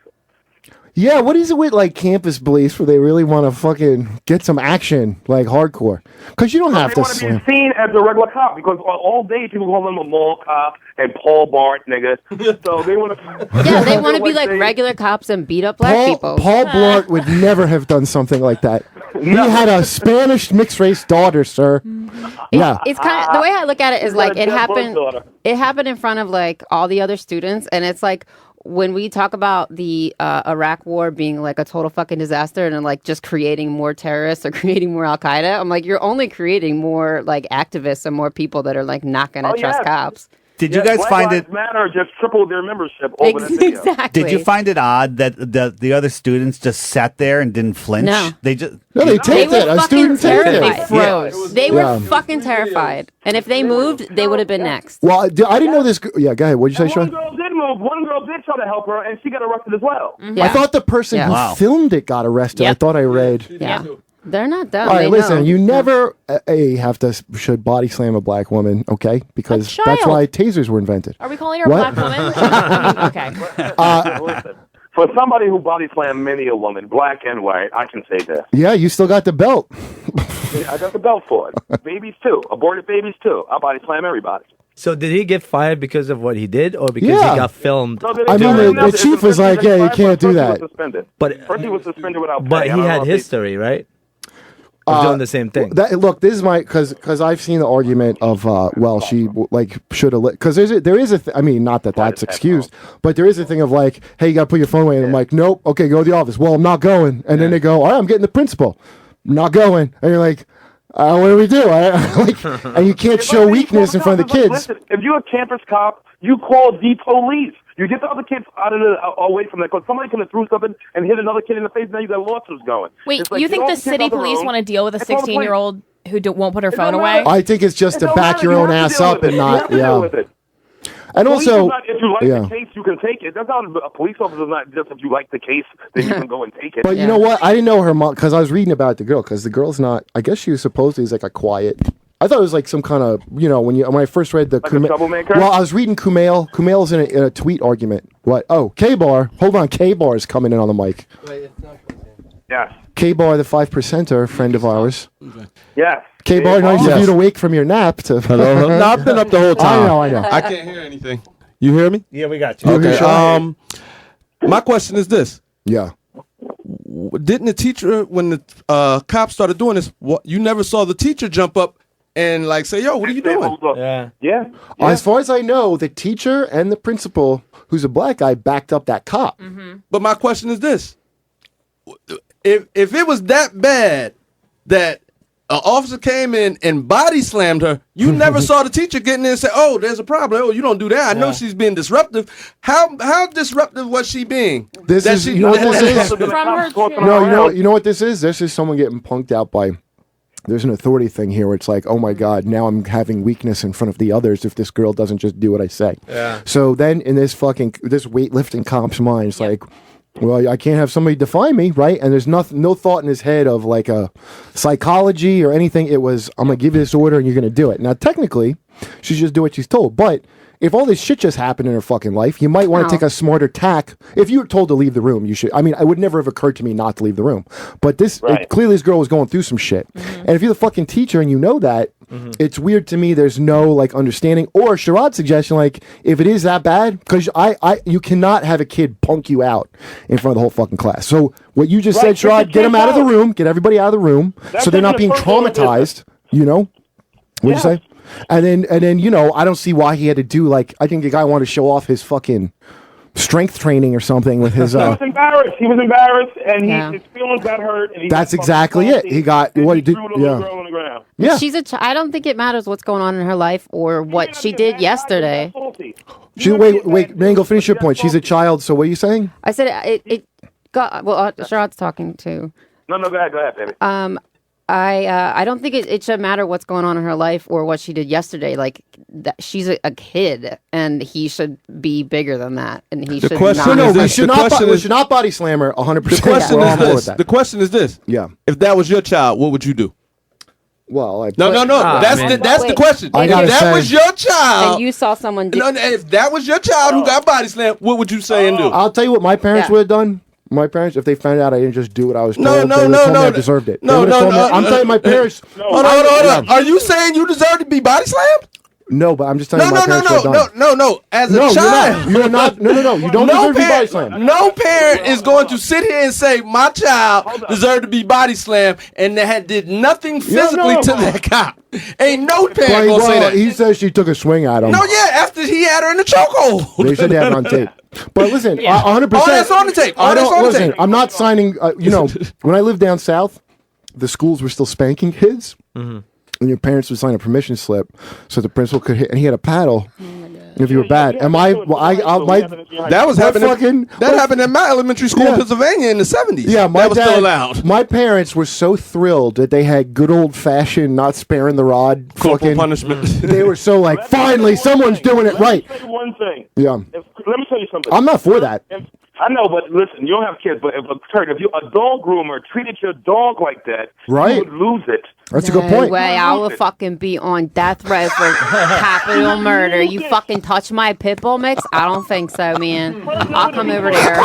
Yeah, what is it with like campus police where they really want to fucking get some action, like hardcore? Because you don't have They to want to slam. be seen as a regular cop because all day people call him a mall cop and Paul Bart nigga. So they want to. Yeah, they want to be like regular cops and beat up black people. Paul Blart would never have done something like that. He had a Spanish mixed race daughter, sir. Yeah. It's kind of the way I look at it is like got a it dead happened. blood daughter. It happened in front of like all the other students, and it's like when we talk about the Iraq War being like a total fucking disaster and like just creating more terrorists or creating more Al Qaeda, I'm like, you're only creating more like activists and more people that are like not going to trust cops. Did you guys Black find Lives it? Matter just tripled their membership over the video. Exactly. Did you find it odd that the other students just sat there and didn't flinch? No. They just No, they taped it. were A fucking student taped it. terrified. They froze. They Yeah. were fucking terrified, and if they moved, they would have been next. Well, I didn't know this. Yeah, go ahead. What did you say, One Sean? girl did move. One girl did try to help her, and she got arrested as well. Yeah. I thought the person Yeah. who Wow. filmed it got arrested. I Yep. thought I read. Yeah, they're not dumb. All right, They listen. know. You never have to should body slam a black woman, okay? Because A that's child. why tasers were invented. Are we calling her a What? black woman? I mean, okay. Listen, for somebody who body slammed many a woman, black and white, I can say this. Yeah, you still got the belt. I got the belt for it. Babies too. Aborted babies too. I body slam everybody. So did he get fired because of what he did, or because Yeah. he got filmed? No, I mean, no, the chief was like, yeah, you can't do First he that. was suspended. But First he was suspended without pay. but I he don't know had if he- history, right? Of doing the same thing. Look, this is my because I've seen the argument of well, she like should have because there is a I mean, not that that's excused, but there is a thing of like, hey, you got to put your phone away, and I'm like, nope, okay, go to the office. Well, I'm not going, and then they go, all right, I'm getting the principal, I'm not going, and you're like, what do we do? And you can't show weakness in front of the kids. Listen, if you're a campus cop, you call the police. You get the other kids out of away from that because somebody could have threw something and hit another kid in the face. Now you got lawsuits going. Wait, It's like, you think don't the get city out the police room want to deal with a and call the police. 16-year-old who won't put her It phone don't away? matter. I think it's just It to don't back matter. your You own have to ass deal up with and it. You not, have to deal with it. And Police is also, not, if you like yeah. the case, you can take it. That's not a police officer. Is not just if you like the case, then you can go and take it. But you know what? I didn't know her mom because I was reading about the girl because the girl's not. I guess she was supposedly like a quiet I thought it was like some kind of, when I first read the Like a troublemaker? Well, I was reading Kumail. Kumail's in a tweet argument. What? Oh, K-Bar. Hold on, K-Bar is coming in on the mic. Yes. K-Bar, the 5%er, friend of ours. Yes. K-Bar, nice of you to wake from your nap to. Hello. No, I've been up the whole time. I know. I can't hear anything. You hear me? Yeah, we got you. Okay. My question is this. Yeah. Didn't the teacher, when the cops started doing this, you never saw the teacher jump up and like say, "Yo, what are you doing?" Yeah. As far as I know, the teacher and the principal, who's a black guy, backed up that cop. But my question is this: if it was that bad that an officer came in and body slammed her, you never saw the teacher getting in and say, "Oh, there's a problem. Oh, you don't do that. I know she's being disruptive." How disruptive was she being? This That is, she- you know what this is? From her No, you know what this is? This is someone getting punked out by. There's an authority thing here where it's like, oh my God, now I'm having weakness in front of the others if this girl doesn't just do what I say. Yeah. So then in this weightlifting comp's mind, it's like, well, I can't have somebody define me, right? And there's no thought in his head of like a psychology or anything. It was, I'm going to give you this order and you're going to do it. Now, technically, she should just do what she's told. But if all this shit just happened in her fucking life, you might want to take a smarter tack. If you were told to leave the room, you should. I mean, it would never have occurred to me not to leave the room. But clearly this girl was going through some shit. And if you're the fucking teacher and you know that, it's weird to me there's no like understanding. Or Sherrod's suggestion, like, if it is that bad, because you cannot have a kid punk you out in front of the whole fucking class. So what you just said, Sherrod, get them out of the room, get everybody out of the room so they're not being traumatized, What'd you say? And then, I don't see why he had to do I think the guy wanted to show off his fucking strength training or something with his. He was embarrassed. He was embarrassed, and his feelings got hurt. And That's exactly it. He got what he did. Threw the little girl on the ground. Yeah. She's I don't think it matters what's going on in her life or what she did yesterday. Wait, Mango, finish your point. She's a child. So what are you saying? I said it got. Well, Sherrod's talking too. No, go ahead, baby. I don't think it should matter what's going on in her life or what she did yesterday. Like she's a kid, and he should be bigger than that. And he should not. We should not body slam her 100%. The question is this. The question is this. Yeah. If that was your child, what would you do? Well, no. That's the question. If that was your child, and you saw someone. If that was your child who got body slammed, what would you say and do? I'll tell you what my parents would have done. My parents, if they found out I didn't just do what I was told, No, they would have told me I deserved it. No. I'm telling you, my parents. Hold on. Are you saying you deserve to be body slammed? No, but I'm just telling you my parents would have done. No. As a child, you're not. No. You don't deserve to be body slammed. No parent is going to sit here and say my child deserved to be body slammed, and they did nothing physically to that cop. Ain't no parent gonna say that. He says she took a swing at him. No, after he had her in the chokehold. They said they have it on tape. But listen, 100%. All that's on the tape. Listen, I'm not signing. When I lived down south, the schools were still spanking kids, and your parents would sign a permission slip so the principal could hit, and he had a paddle. If you were bad, that was happening. That happened in my elementary school in Pennsylvania in the 70s. Yeah, that was still allowed. My parents were so thrilled that they had good old fashioned, not sparing the rod, corporal punishment. They were so like, finally, someone's doing it right. Let me say one thing. Yeah. Let me tell you something. I'm not for that. I know, but listen, you don't have kids. But if a dog groomer treated your dog like that, right, you would lose it. That's a good point. Way, I will fucking be on death row for capital murder. You fucking touch my pit bull mix? I don't think so, man. I'll come over there.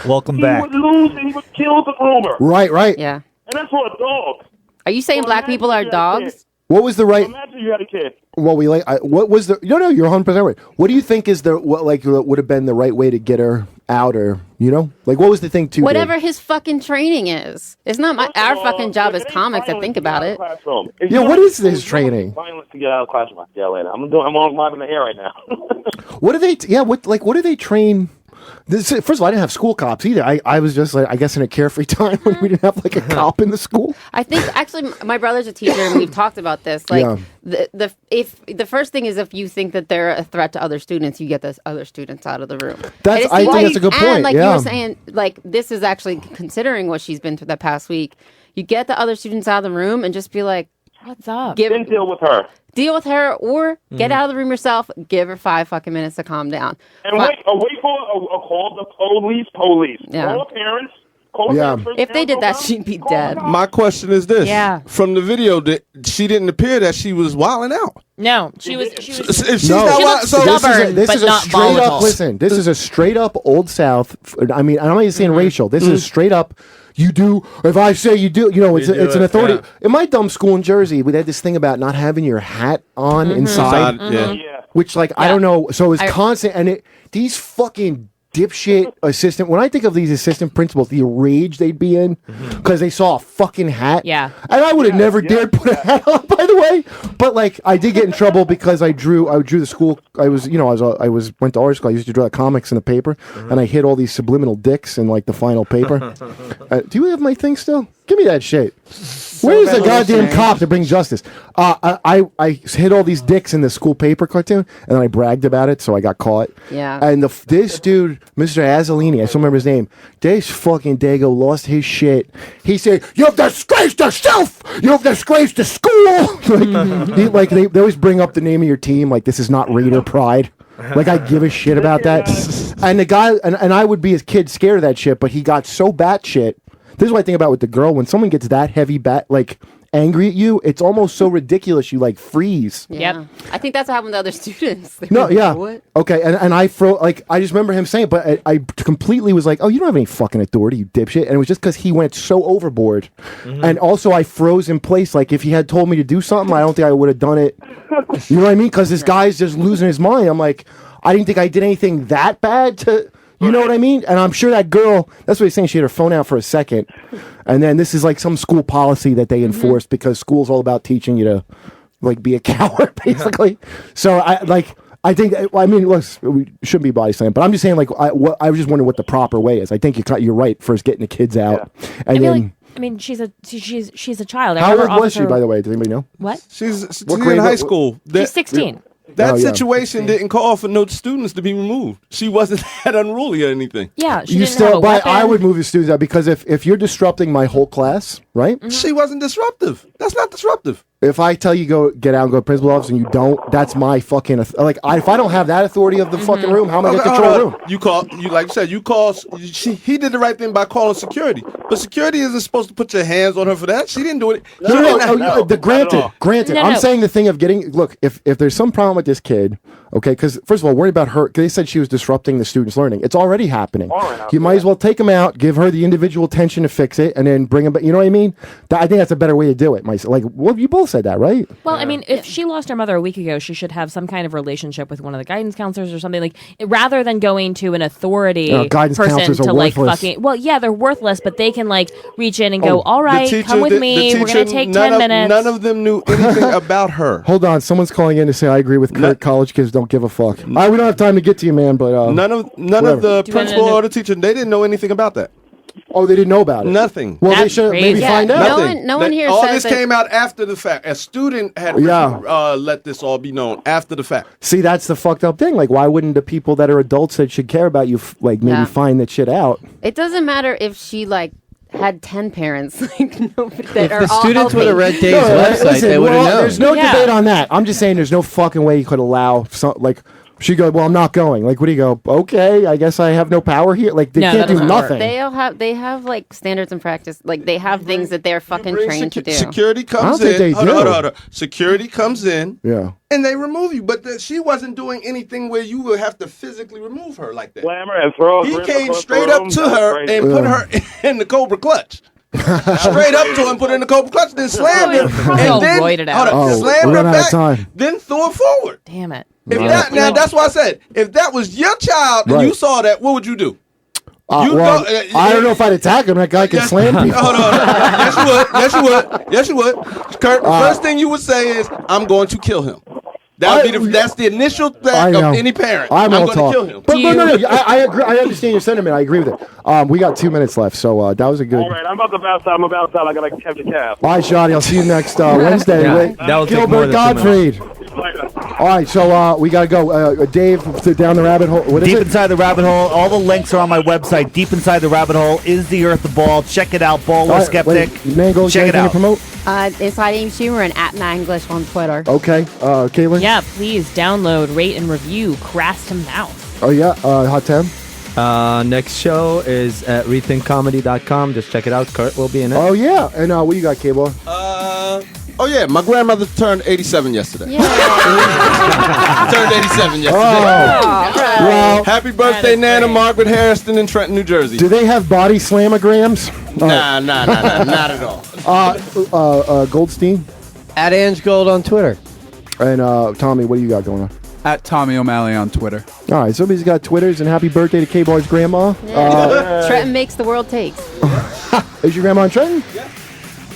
Welcome he back. Would lose and he would kill the groomer. Right. Yeah. And that's for a dog. Are you saying black people are dogs? What was the right? Imagine you had a kid. Well, what was the? No, you're 100% right. What do you think is would have been the right way to get her out, or what was the thing to whatever his fucking training is. It's not our fucking job as comics to think about it. Yeah, what is this training? Violence to get out of the classroom. Yeah, later. I'm on live in the air right now. What do they? What do they train? First of all, I didn't have school cops either. I was just I guess in a carefree time when we didn't have a cop in the school. I think actually my brother's a teacher and we've talked about this. The first thing is if you think that they're a threat to other students, you get those other students out of the room. I think that's a good point. And you were saying, this is actually considering what she's been through the past week. You get the other students out of the room and just be like, "What's up?" Then deal with her. Deal with her, or get out of the room yourself. Give her 5 fucking minutes to calm down. And wait for a call the police. Yeah. Call parents. Yeah. If they did that, she'd be dead. My question is this: Yeah. from the video, she didn't appear that she was wilding out. No, she was. If she's No. not She wild, looks so stubborn. This but is a not straight volatile. up. Listen, this is a straight up Old South. I mean, I'm not even saying racial. This is straight up. You do. If I say you do, it's You do it's an it, authority. yeah. In my dumb school in Jersey, we had this thing about not having your hat on inside, Yeah. which like I don't know. So it's I- constant, and these fucking dipshit assistant. When I think of these assistant principals, the rage they'd be in because they saw a fucking hat. Yeah. And I would have never dared put a hat on, by the way. But like, I did get in trouble because I drew the school. I went to art school. I used to draw comics in the paper, and I hid all these subliminal dicks in like the final paper. Do you have my thing still? Give me that shit. Where's the goddamn cop to bring justice? I hid all these dicks in the school paper cartoon, and then I bragged about it, so I got caught. Yeah. And this dude, Mr. Azzolini, I still remember his name. This fucking Dago lost his shit. He said, "You've disgraced yourself. You've disgraced the school." They always bring up the name of your team. Like, this is not Raider pride. Like, I give a shit about that. And the guy, and I would be a kid scared of that shit, but he got so batshit. This is what I think about with the girl. When someone gets that heavy angry at you, it's almost so ridiculous you like freeze. Yeah. I think that's what happened to other students. They No, were like, yeah. What? Okay, and I I just remember him saying, but I completely was like, "Oh, you don't have any fucking authority, you dipshit." And it was just because he went so overboard. And also, I froze in place. Like, if he had told me to do something, I don't think I would have done it. You know what I mean? Because this guy's just losing his mind. I'm like, I didn't think I did anything that bad to. You know what I mean? And I'm sure that girl, that's what he's saying, she had her phone out for a second. And then this is like some school policy that they enforced because school's all about teaching you to like be a coward, basically. So I think, look, we shouldn't be body slamming, but I'm just saying, like, I was just wondering what the proper way is. I think you're right for getting the kids out. And I feel then, like, she's a child. I how remember old was she, Officer- by the way? Does anybody know? What? She's What in grade- high school. She's 16. That Oh, yeah. situation didn't call for no students to be removed. She wasn't that unruly or anything. Yeah, she You didn't have a but I weapon. would move the students out because if you're disrupting my whole class, right? She wasn't disruptive. That's not disruptive. If I tell you get out and go to principal office and you don't, that's my fucking if I don't have that authority of the fucking room, how am I going to control the room? He did the right thing by calling security, but security isn't supposed to put your hands on her for that. She didn't do it. Granted. No, I'm no. saying the thing of look, if there's some problem with this kid, okay, because first of all, worry about her. 'Cause they said she was disrupting the students' learning. It's already happening. You might as well take him out, give her the individual attention to fix it, and then bring him back. You know what I mean? I think that's a better way to do it. You both said that, right? Well, I mean, if she lost her mother a week ago, she should have some kind of relationship with one of the guidance counselors or something, like, rather than going to an authority Guidance person counselors to are like worthless. fucking. Well, yeah, they're worthless, but they can like reach in and go, Oh, "All right, come with me. We're gonna take 10 minutes." None of them knew anything about her. Hold on, someone's calling in to say I agree with Kurt. College kids don't give a fuck. We don't have time to get to you, man. But None of whatever. the principal or the teacher, they didn't know anything about that. Oh, they didn't know about it. Nothing. Well, they That's should maybe crazy. find out. Nothing. No one here All says this that- came out after the fact. A student had let this all be known after the fact. See, that's the fucked up thing. Like, why wouldn't the people that are adults that should care about you, maybe Yeah. find that shit out? It doesn't matter if she had 10 parents. Nobody that If are the all students would have helping. read Dave's website, they would have known. There's no Yeah. debate on that. I'm just saying there's no fucking way you could allow she go, well, I'm not going. Like, what do you go? Okay, I guess I have no power here. Like, they No, can't that do doesn't work. nothing. They have like standards and practice. Like they have things that they're fucking trained to do. Security I don't comes think in. they Hold do. on. Security comes in. Yeah. And they remove you, but she wasn't doing anything where you would have to physically remove her like that. Glamour and throw. He came straight up to her and put her in the Cobra Clutch. Straight up to her and put her in the Cobra Clutch, then slammed her, Probably all and then roided out. slammed we're her running out of back, time. then threw her forward. Damn it. Now that's why I said, if that was your child and Right. you saw that, what would you do? You well, go- I don't know if I'd attack him. That guy can slam people. Hold on. Yes, you would. Kurt, the first thing you would say is, I'm going to kill him. That's the initial threat of any parent. I'm all going talk. to kill him. But no. I agree. I understand your sentiment. I agree with it. We got 2 minutes left, so that was a good. All right, I'm about to bounce out. I gotta catch a cab. All right, Shoddy. I'll see you next Wednesday. Yeah, that'll take more Gilbert than 2 minutes. Gottfried. All right, so we got to go. Dave, down the rabbit hole. What is Deep it? Inside the Rabbit Hole. All the links are on my website. Deep Inside the Rabbit Hole is the Earth of Ball. Check it out. Ball All or right, Skeptic. Mango, Check it Uh, out. To promote? Inside Amy Schumer and at Manglish on Twitter. Okay, Caitlin. Yeah, please download, rate, and review Crass to Mouth. Oh yeah, Hot 10. Next show is at rethinkcomedy.com. Just check it out. Kurt will be in it. Oh yeah, and what you got, K-Boy? Oh yeah, my grandmother turned 87 yesterday. Turned 87 yesterday. Well, happy birthday, Nana Margaret Harrison in Trenton, New Jersey. do they have body slamograms? Nah, not at all. Goldstein At Ange Gold on Twitter. and Tommy, what do you got going on? At Tommy O'Malley on Twitter. All right, somebody's got Twitters, and happy birthday to K-Boy's grandma. Trenton makes the world takes. Is your grandma in Trenton? Yeah.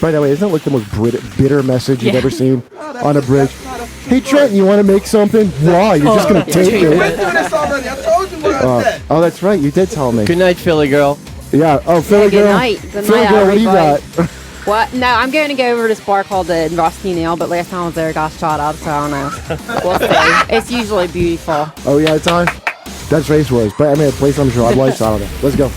By the way, isn't that like the most bitter message you've ever seen on a bridge? Hey, Trenton, you want to make something? Why? You're just going to take it. I told you what I said. Oh, that's right. You did tell me. Good night, Philly girl. Yeah. Oh, Philly Good girl. night. Good Philly night, girl, what do you everybody. got? What? No, I'm going to go over to this bar called the Rusty Nail, but last time I was there, I got shot up, so I don't know. We'll see. It's usually beautiful. Oh, yeah, it's on? That's Race Wars. But I mean, play some Sherrod White, so I don't know. Let's go.